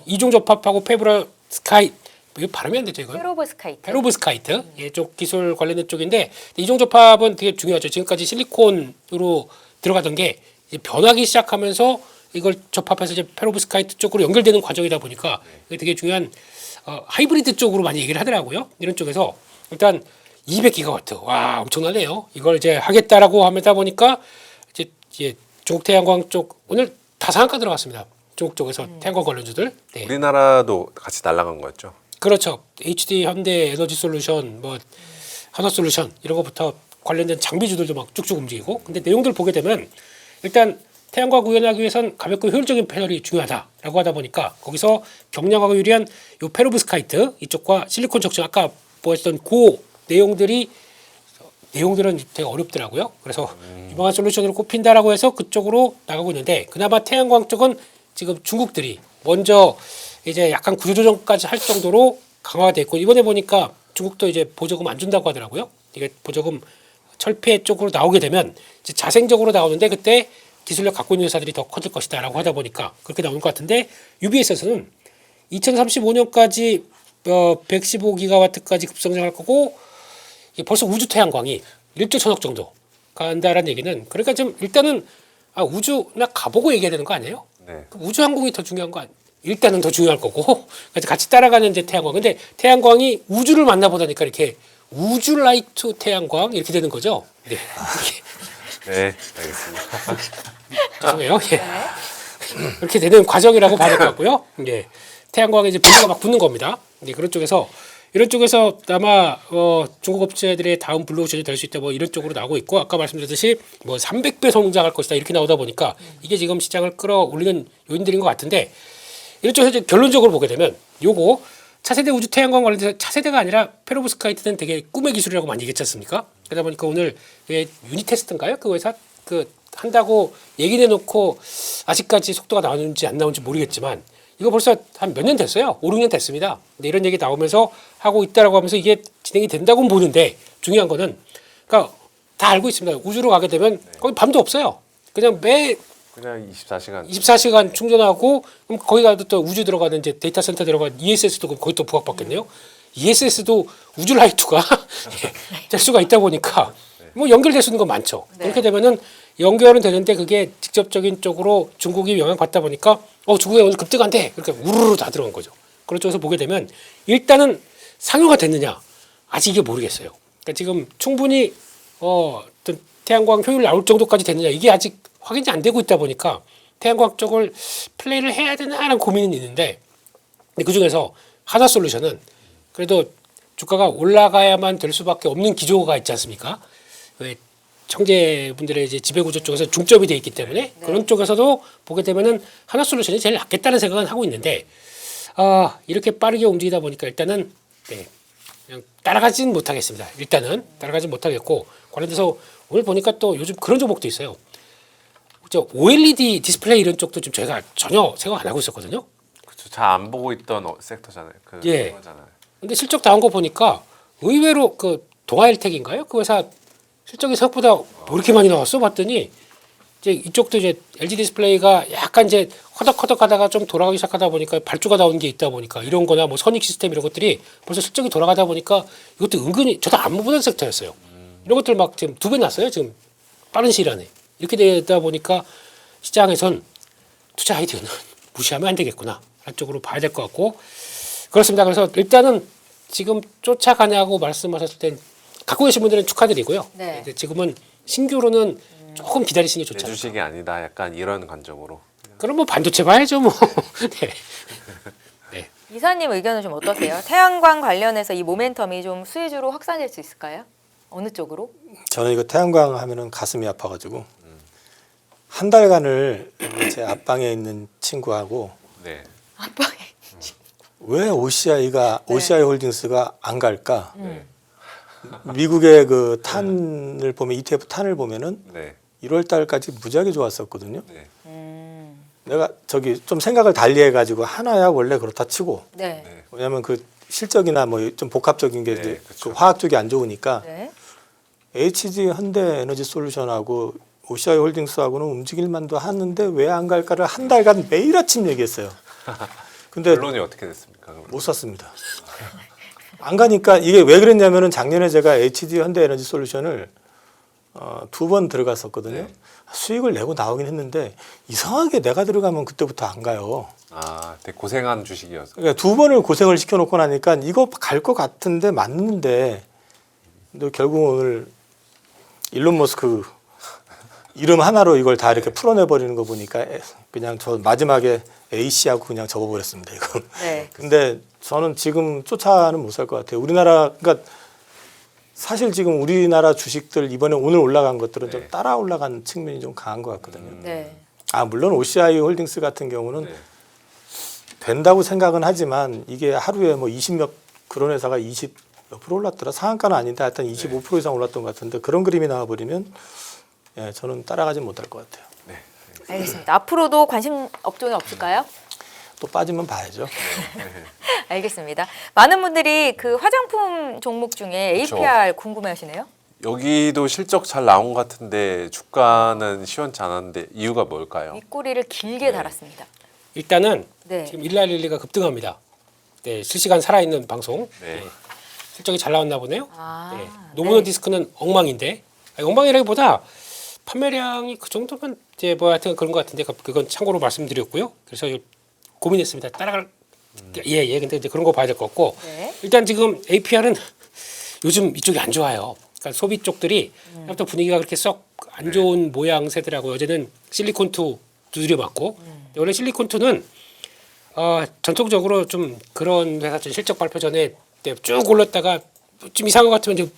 A: 이중 접합하고 페브라 스카이 이거 발음이 안 되죠 이건?
B: 페로브스카이트.
A: 페로브스카이트 쪽 기술 관련된 쪽인데 이종 접합은 되게 중요하죠. 지금까지 실리콘으로 들어가던 게 이제 변하기 시작하면서 이걸 접합해서 이제 페로브스카이트 쪽으로 연결되는 과정이다 보니까 이게 되게 중요한 하이브리드 쪽으로 많이 얘기를 하더라고요. 이런 쪽에서 일단 200기가와트 와 엄청나네요. 이걸 이제 하겠다라고 하다 보니까 이제 중국 태양광 쪽 오늘 다 상한가 들어갔습니다. 중국 쪽에서 태양광 관련주들. 네.
D: 우리나라도 같이 날아간 거였죠.
A: 그렇죠. HD 현대 에너지 솔루션, 뭐 한화솔루션 이런 것부터 관련된 장비주들도 막 쭉쭉 움직이고. 근데 내용들 보게 되면 일단 태양광 구현하기 위해선 가볍고 효율적인 패널이 중요하다라고 하다 보니까 거기서 경량하고 유리한 요 페로브스카이트 이쪽과 실리콘 적층 아까 보였던 그 내용들은 되게 어렵더라고요. 그래서 유망한 솔루션으로 꼽힌다라고 해서 그쪽으로 나가고 있는데 그나마 태양광 쪽은 지금 중국들이 먼저 이제 약간 구조조정까지 할 정도로 강화가 있고 이번에 보니까 중국도 이제 보조금 안 준다고 하더라고요. 이게 보조금 철폐 쪽으로 나오게 되면 이제 자생적으로 나오는데 그때 기술력 갖고 있는 회사들이 더 커질 것이다라고 하다 보니까 그렇게 나오는 것 같은데 UBS에서는 2035년까지 115기가와트까지 급성장할 거고 벌써 우주 태양광이 1조 1천억 정도 간다라는 얘기는 그러니까 좀 일단은 우주나 가보고 얘기해야 되는 거 아니에요?
D: 네.
A: 우주 항공이 더 중요한 거 일단은 더 중요할 거고 같이 따라가는 이제 태양광. 근데 태양광이 우주를 만나보다니까 이렇게 우주 라이트 태양광 이렇게 되는 거죠. 네.
D: 네, 알겠습니다.
A: 죄송해요. 예. 이렇게 되는 과정이라고 봐야 될 것 같고요. 예. 태양광에 이제 분류가 막 붙는 겁니다. 예, 그런 쪽에서 이런 쪽에서 아마 중국 업체들의 다음 블루오션이 될 수 있다 뭐 이런 쪽으로 나오고 있고 아까 말씀드렸듯이 뭐 300배 성장할 것이다 이렇게 나오다 보니까 이게 지금 시장을 끌어올리는 요인들인 것 같은데 이런 쪽에서 이제 결론적으로 보게 되면 요거 차세대 우주 태양광 관련해서 차세대가 아니라 페로브스카이트는 되게 꿈의 기술이라고 많이 얘기했지 않습니까? 그러다 보니까 오늘 유니테스트인가요? 그 회사 한다고 얘기 내놓고 아직까지 속도가 나오는지 안 나오는지 모르겠지만 이거 벌써 한 몇 년 됐어요. 5, 6년 됐습니다. 근데 이런 얘기 나오면서 하고 있다라고 하면서 이게 진행이 된다고는 보는데 중요한 거는 그러니까 다 알고 있습니다. 우주로 가게 되면 거기 밤도 없어요. 그냥
D: 그냥 24시간.
A: 24시간 충전하고 그럼 거기 가도 또 우주 들어가는 이제 데이터 센터 들어가는 ESS도 거기 또 부각받겠네요. ESS도 우주 라이트가 될 수가 있다 보니까 뭐 연결될 수 있는 건 많죠.
B: 네.
A: 그렇게 되면은 연결은 되는데 그게 직접적인 쪽으로 중국이 영향 받다 보니까 중국에 오늘 급등한대 이렇게 우르르 다 들어간 거죠. 그런 쪽에서 보게 되면 일단은 상용화 됐느냐 아직 이게 모르겠어요. 그러니까 지금 충분히 어떤 태양광 효율 나올 정도까지 됐느냐 이게 아직 확인이 안 되고 있다 보니까 태양광 쪽을 플레이를 해야 되나라는 고민은 있는데 그 중에서 한화솔루션은 그래도 주가가 올라가야만 될 수밖에 없는 기조가 있지 않습니까? 왜 청재분들의 이제 지배구조 쪽에서 중점이 돼 있기 때문에 그런 쪽에서도 보게 되면은 한화솔루션이 제일 낫겠다는 생각은 하고 있는데 이렇게 빠르게 움직이다 보니까 일단은 그냥 따라가지는 못하겠습니다. 일단은 따라가지 못하겠고 관련돼서 오늘 보니까 또 요즘 그런 종목도 있어요. OLED 디스플레이 이런 쪽도 좀 제가 전혀 생각 안 하고 있었거든요.
D: 그렇죠. 잘 안 보고 있던 섹터잖아요.
A: 예.
D: 거잖아요.
A: 근데 실적 나온 거 보니까 의외로 그 동아일텍인가요? 그 회사 실적이 생각보다 뭐 이렇게 많이 나왔어? 봤더니 이제 이쪽도 이제 LG 디스플레이가 약간 이제 허덕허덕하다가 좀 돌아가기 시작하다 보니까 발주가 나온 게 있다 보니까 이런 거나 뭐 선익 시스템 이런 것들이 벌써 실적이 돌아가다 보니까 이것도 은근히 저도 안 보던 섹터였어요. 이런 것들 막 지금 2배 났어요. 지금 빠른 시일 안에. 이렇게 되다 보니까 시장에선 투자 아이디어는 무시하면 안 되겠구나. 한 쪽으로 봐야 될 것 같고 그렇습니다. 그래서 일단은 지금 쫓아가냐고 말씀하셨을 땐 갖고 계신 분들은 축하드리고요.
B: 네.
A: 이제 지금은 신규로는 조금 기다리시는 게 좋지 않을까.
D: 내주식이 아니다. 약간 이런 관점으로.
A: 그럼 뭐 반도체 봐야죠 뭐. 네.
B: 이사님 의견은 좀 어떠세요? 태양광 관련해서 이 모멘텀이 좀 수혜주로 확산될 수 있을까요? 어느 쪽으로?
C: 저는 이거 태양광 하면은 가슴이 아파가지고 한 달간을 제 앞방에 있는 친구하고
D: 네.
B: 앞방에.
C: 왜 OCI 홀딩스가 안 갈까?
D: 네.
C: 미국의 그 탄을 보면 ETF 탄을 보면은
D: 네.
C: 1월 달까지 무지하게 좋았었거든요.
D: 네.
C: 내가 좀 생각을 달리 해가지고 하나야 원래 그렇다 치고
B: 네.
D: 네.
C: 왜냐하면 그 실적이나 뭐 좀 복합적인 게
D: 네,
C: 이제
D: 그쵸.
C: 그 화학 쪽이 안 좋으니까
B: 네.
C: HG 현대에너지솔루션하고 OCI 홀딩스하고는 움직일 만도 하는데 왜 안 갈까를 한 달간 매일 아침 얘기했어요. 근데
D: 결론이 어떻게 됐습니까? 그럼?
C: 못 샀습니다. 안 가니까 이게 왜 그랬냐면은 작년에 제가 HD 현대에너지 솔루션을 2번 들어갔었거든요.
D: 네.
C: 수익을 내고 나오긴 했는데 이상하게 내가 들어가면 그때부터 안 가요.
D: 아, 되게 고생한 주식이어서.
C: 그러니까 2번을 고생을 시켜놓고 나니까 이거 갈 것 같은데 맞는데 근데 결국 오늘 일론 머스크 이름 하나로 이걸 다 이렇게 풀어내버리는 거 보니까 그냥 저 마지막에 A씨하고 그냥 접어버렸습니다. 이거.
B: 네.
C: 근데 저는 지금 쫓아는 못 살 것 같아요. 우리나라 그러니까 사실 지금 우리나라 주식들 이번에 오늘 올라간 것들은 좀
D: 네.
C: 따라 올라간 측면이 좀 강한 것 같거든요.
B: 네.
C: 아 물론 OCI 홀딩스 같은 경우는
D: 네.
C: 된다고 생각은 하지만 이게 하루에 뭐 20몇 그런 회사가 20 몇 프로 올랐더라 상한가는 아닌데 하여튼 25% 이상 올랐던 것 같은데 그런 그림이 나와버리면 예, 저는 따라가지 못할 것 같아요.
D: 네.
B: 알겠습니다. 앞으로도 관심 업종이 없을까요?
C: 또 빠지면 봐야죠.
B: 알겠습니다. 많은 분들이 그 화장품 종목 중에
D: 그쵸.
B: APR 궁금해하시네요.
D: 여기도 실적 잘 나온 것 같은데 주가는 시원치 않았는데 이유가 뭘까요?
B: 윗꼬리를 길게
D: 네.
B: 달았습니다.
A: 일단은
B: 네.
A: 지금 일라릴리가 급등합니다. 네, 실시간 살아있는 방송.
D: 네.
A: 실적이 잘 나왔나 보네요.
B: 아,
A: 네. 노브노
B: 네.
A: 디스크는 엉망인데 엉망이라기보다 판매량이 그 정도면 이제 뭐 하여튼 그런 것 같은데 그건 참고로 말씀드렸고요. 그래서 고민했습니다. 따라갈 예. 근데 이제 그런 거 봐야 될 것 같고
B: 네.
A: 일단 지금 APR은 요즘 이쪽이 안 좋아요. 그러니까 소비 쪽들이 또 분위기가 그렇게 썩 안 좋은 모양새더라고요. 어제는 실리콘2 두드려 맞고 원래 실리콘2는 전통적으로 좀 그런 회사 좀 실적 발표 전에 쭉 올랐다가 좀 이상한 것 같으면 이제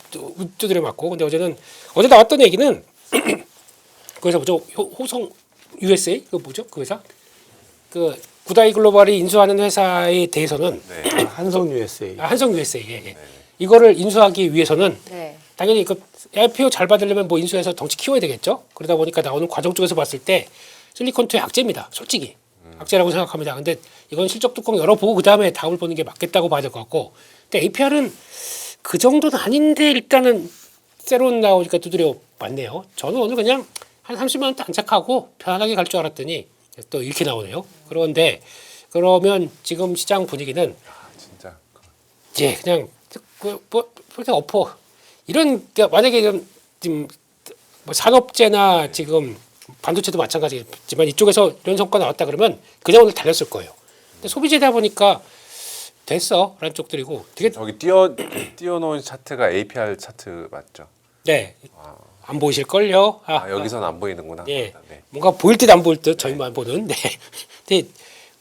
A: 두드려 맞고 근데 어제 나왔던 얘기는 그 회사 뭐죠? 호성 USA 그 뭐죠? 그 회사 그 구다이 글로벌이 인수하는 회사에 대해서는
D: 네.
C: 한성 USA.
A: 한성 USA 예. 이거를 인수하기 위해서는
B: 네.
A: 당연히 그 IPO 잘 받으려면 뭐 인수해서 덩치 키워야 되겠죠. 그러다 보니까 나오는 과정 쪽에서 봤을 때 실리콘2의 악재입니다. 솔직히 악재라고 생각합니다. 근데 이건 실적 뚜껑 열어보고 그 다음에 답을 보는 게 맞겠다고 봐야 될 것 같고. 근데 APR은 그 정도는 아닌데 일단은 새로운 나오니까 두드려 맞네요. 저는 오늘 그냥 한 30만 원대 안착하고 편안하게 갈 줄 알았더니 또 이렇게 나오네요. 그런데 그러면 지금 시장 분위기는
D: 진짜.
A: 예, 그냥 뭐 그렇게 엎어 이런 그러니까 만약에 지금 뭐 산업재나 지금 반도체도 마찬가지지만 이쪽에서 이런 성과 나왔다 그러면 그냥 오늘 달렸을 거예요. 근데 소비재다 보니까 됐어라는 쪽들이고 되게
D: 저기 띄워놓은 차트가 APR 차트 맞죠?
A: 네. 안 보이실 걸요.
D: 아, 여기서는 안 보이는구나.
A: 예.
D: 네.
A: 뭔가 보일 듯 안 보일 듯 저희만 보는. 네. 근데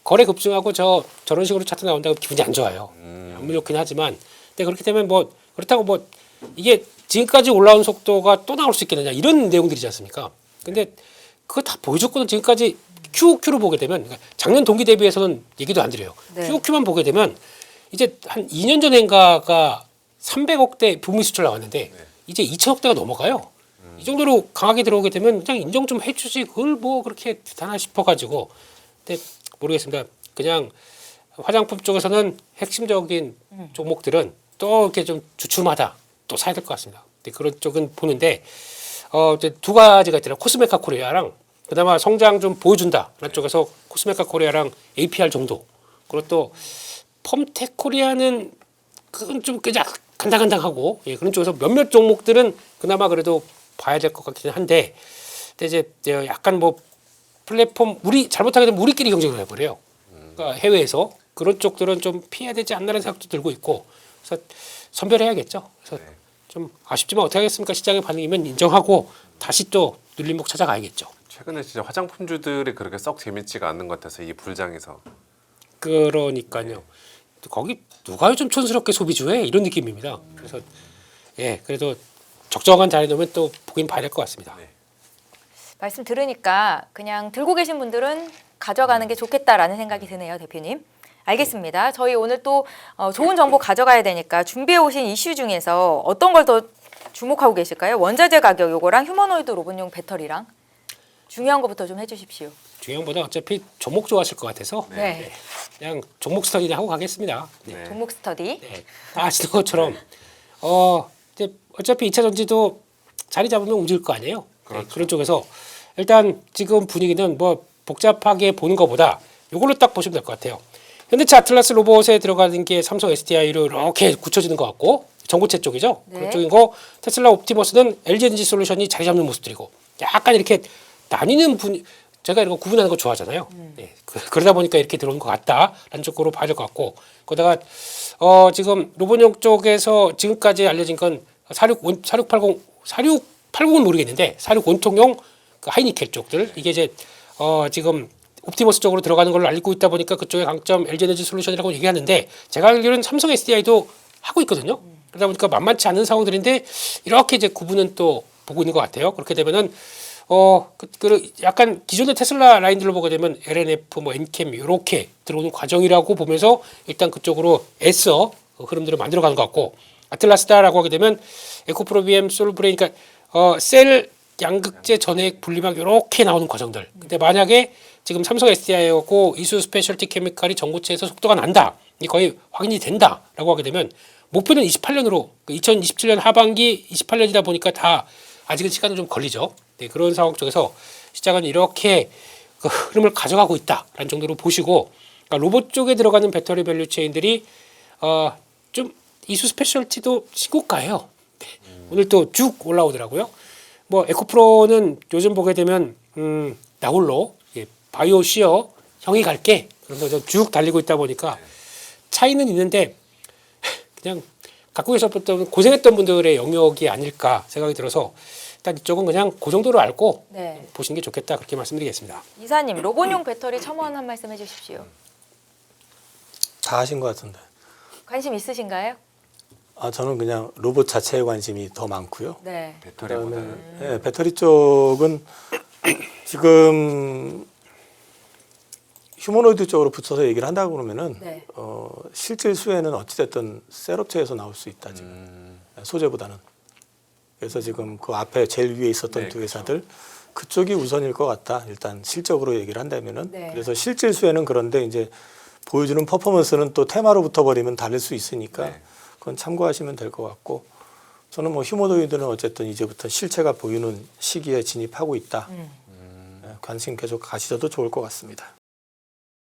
A: 거래 급증하고 저런 식으로 차트 나온다고 기분이 안 좋아요. 안 좋긴 하지만 근데 그렇게 되면 뭐 그렇다고 뭐 이게 지금까지 올라온 속도가 또 나올 수 있겠느냐 이런 내용들이지 않습니까? 근데 그거 다 보여줬거든. 지금까지 QOQ로 보게 되면 그러니까 작년 동기 대비해서는 얘기도 안 드려요.
B: 네.
A: QOQ만 보게 되면 이제 한 2년 전인가가 300억대 부문 수출 나왔는데 이제 2천억대가 넘어가요. 이 정도로 강하게 들어오게 되면 그냥 인정 좀 해주지 그걸 뭐 그렇게 대단하 싶어가지고 근데 모르겠습니다. 그냥 화장품 쪽에서는 핵심적인 종목들은 또 이렇게 좀 주춤하다 또 사야 될 것 같습니다. 근데 그런 쪽은 보는데 이제 두 가지가 있더라고요. 코스메카 코리아랑 그나마 성장 좀 보여준다라는 쪽에서 코스메카 코리아랑 APR 정도 그리고 또 펌텍 코리아는 그건 좀 그냥 간당간당하고 예, 그런 쪽에서 몇몇 종목들은 그나마 그래도 봐야 될 것 같긴 한데 근데 이제 약간 뭐 플랫폼 우리 잘못하게 되면 우리끼리 경쟁을 해버려요. 그러니까 해외에서 그런 쪽들은 좀 피해야 되지 않나라는 생각도 들고 있고 그래서 선별해야겠죠. 그래서 좀 아쉽지만 어떻게 하겠습니까? 시장의 반응이면 인정하고 다시 또 눌림목 찾아가야겠죠.
D: 최근에 진짜 화장품주들이 그렇게 썩 재밌지가 않는 것 같아서 이 불장에서.
A: 그러니까요. 거기 누가 요즘 촌스럽게 소비주해 이런 느낌입니다. 그래서 예 그래도 적정한 자리에 놓으면 또 보긴 봐야 될 것 같습니다.
D: 네.
B: 말씀 들으니까 그냥 들고 계신 분들은 가져가는 게 좋겠다라는 생각이 드네요, 대표님. 알겠습니다. 저희 오늘 또 좋은 정보 가져가야 되니까 준비해 오신 이슈 중에서 어떤 걸 더 주목하고 계실까요? 원자재 가격 요거랑 휴머노이드 로봇용 배터리랑 중요한 것부터 좀 해주십시오.
A: 중요한 보다 어차피 종목 좋아하실 것 같아서
B: 네.
A: 그냥 종목 스터디 하고 가겠습니다. 네.
D: 네.
B: 종목 스터디.
A: 네. 다 아시는 것처럼 이제 어차피 2차 전지도 자리 잡으면 움직일 거 아니에요.
D: 그렇죠.
A: 네, 그런 쪽에서 일단 지금 분위기는 뭐 복잡하게 보는 것보다 이걸로 딱 보시면 될 것 같아요. 현대차 아틀라스 로봇에 들어가는 게 삼성 SDI로 이렇게 굳혀지는 것 같고 전고체 쪽이죠.
B: 네.
A: 그런 쪽이고 테슬라 옵티머스는 LG 에너지 솔루션이 자리 잡는 모습들이고 약간 이렇게 나뉘는 분 제가 이런 거 구분하는 거 좋아하잖아요. 네. 그러다 보니까 이렇게 들어온 것 같다라는 쪽으로 봐야 될 것 같고 거기다가 지금 로봇용 쪽에서 지금까지 알려진 건 4680은 모르겠는데 46 원통용 그 하이니켈 쪽들 이게 이제 지금 옵티머스 쪽으로 들어가는 걸로 알고 있다 보니까 그쪽의 강점 LG 에너지 솔루션이라고 얘기하는데 제가 알기로는 삼성 SDI도 하고 있거든요. 그러다 보니까 만만치 않은 상황들인데 이렇게 이제 구분은 또 보고 있는 것 같아요. 그렇게 되면은 약간 기존의 테슬라 라인들로 보게 되면 LNF, 뭐 엔캠 이렇게 들어오는 과정이라고 보면서 일단 그쪽으로 애써 흐름들을 만들어가는 것 같고 아틀라스다라고 하게 되면 에코프로 BM, 솔브레인, 그러니까 셀 양극재 전해액 분리막 이렇게 나오는 과정들. 근데 만약에 지금 삼성 SDI하고 이수 스페셜티 케미칼이 전고체에서 속도가 난다, 이 거의 확인이 된다라고 하게 되면 목표는 28년으로 2027년 하반기 28년이다 보니까 다 아직은 시간은 좀 걸리죠. 네, 그런 상황 쪽에서 시장은 이렇게 그 흐름을 가져가고 있다라는 정도로 보시고 그러니까 로봇 쪽에 들어가는 배터리 밸류 체인들이 좀 이수 스페셜티도 신고가예요. 네, 오늘 또 쭉 올라오더라고요. 뭐 에코프로는 요즘 보게 되면 나홀로 바이오 시어 형이 갈게 그러면서 쭉 달리고 있다 보니까 차이는 있는데 그냥 갖고 계셨던 고생했던 분들의 영역이 아닐까 생각이 들어서 일단 이쪽은 그냥 그 정도로 알고
B: 네.
A: 보시는 게 좋겠다 그렇게 말씀드리겠습니다.
B: 이사님 로봇용 배터리 첨언 한 말씀 해주십시오.
C: 다 하신 것 같은데.
B: 관심 있으신가요?
C: 저는 그냥 로봇 자체에 관심이 더 많고요.
B: 네.
D: 배터리보다는
C: 네, 배터리 쪽은 지금 휴머노이드 쪽으로 붙여서 얘기를 한다고 그러면은
B: 네.
C: 실질 수혜는 어찌됐든 셀업체에서 나올 수 있다 지금 소재보다는. 그래서 지금 그 앞에 제일 위에 있었던
D: 네,
C: 두 회사들 그쪽이 우선일 것 같다. 일단 실적으로 얘기를 한다면은.
B: 네.
C: 그래서 실질 수혜는 그런데 이제 보여주는 퍼포먼스는 또 테마로 붙어버리면 다를 수 있으니까
D: 네.
C: 그건 참고하시면 될 것 같고 저는 뭐 휴머노이드는 어쨌든 이제부터 실체가 보이는 시기에 진입하고 있다. 관심 계속 가시셔도 좋을 것 같습니다.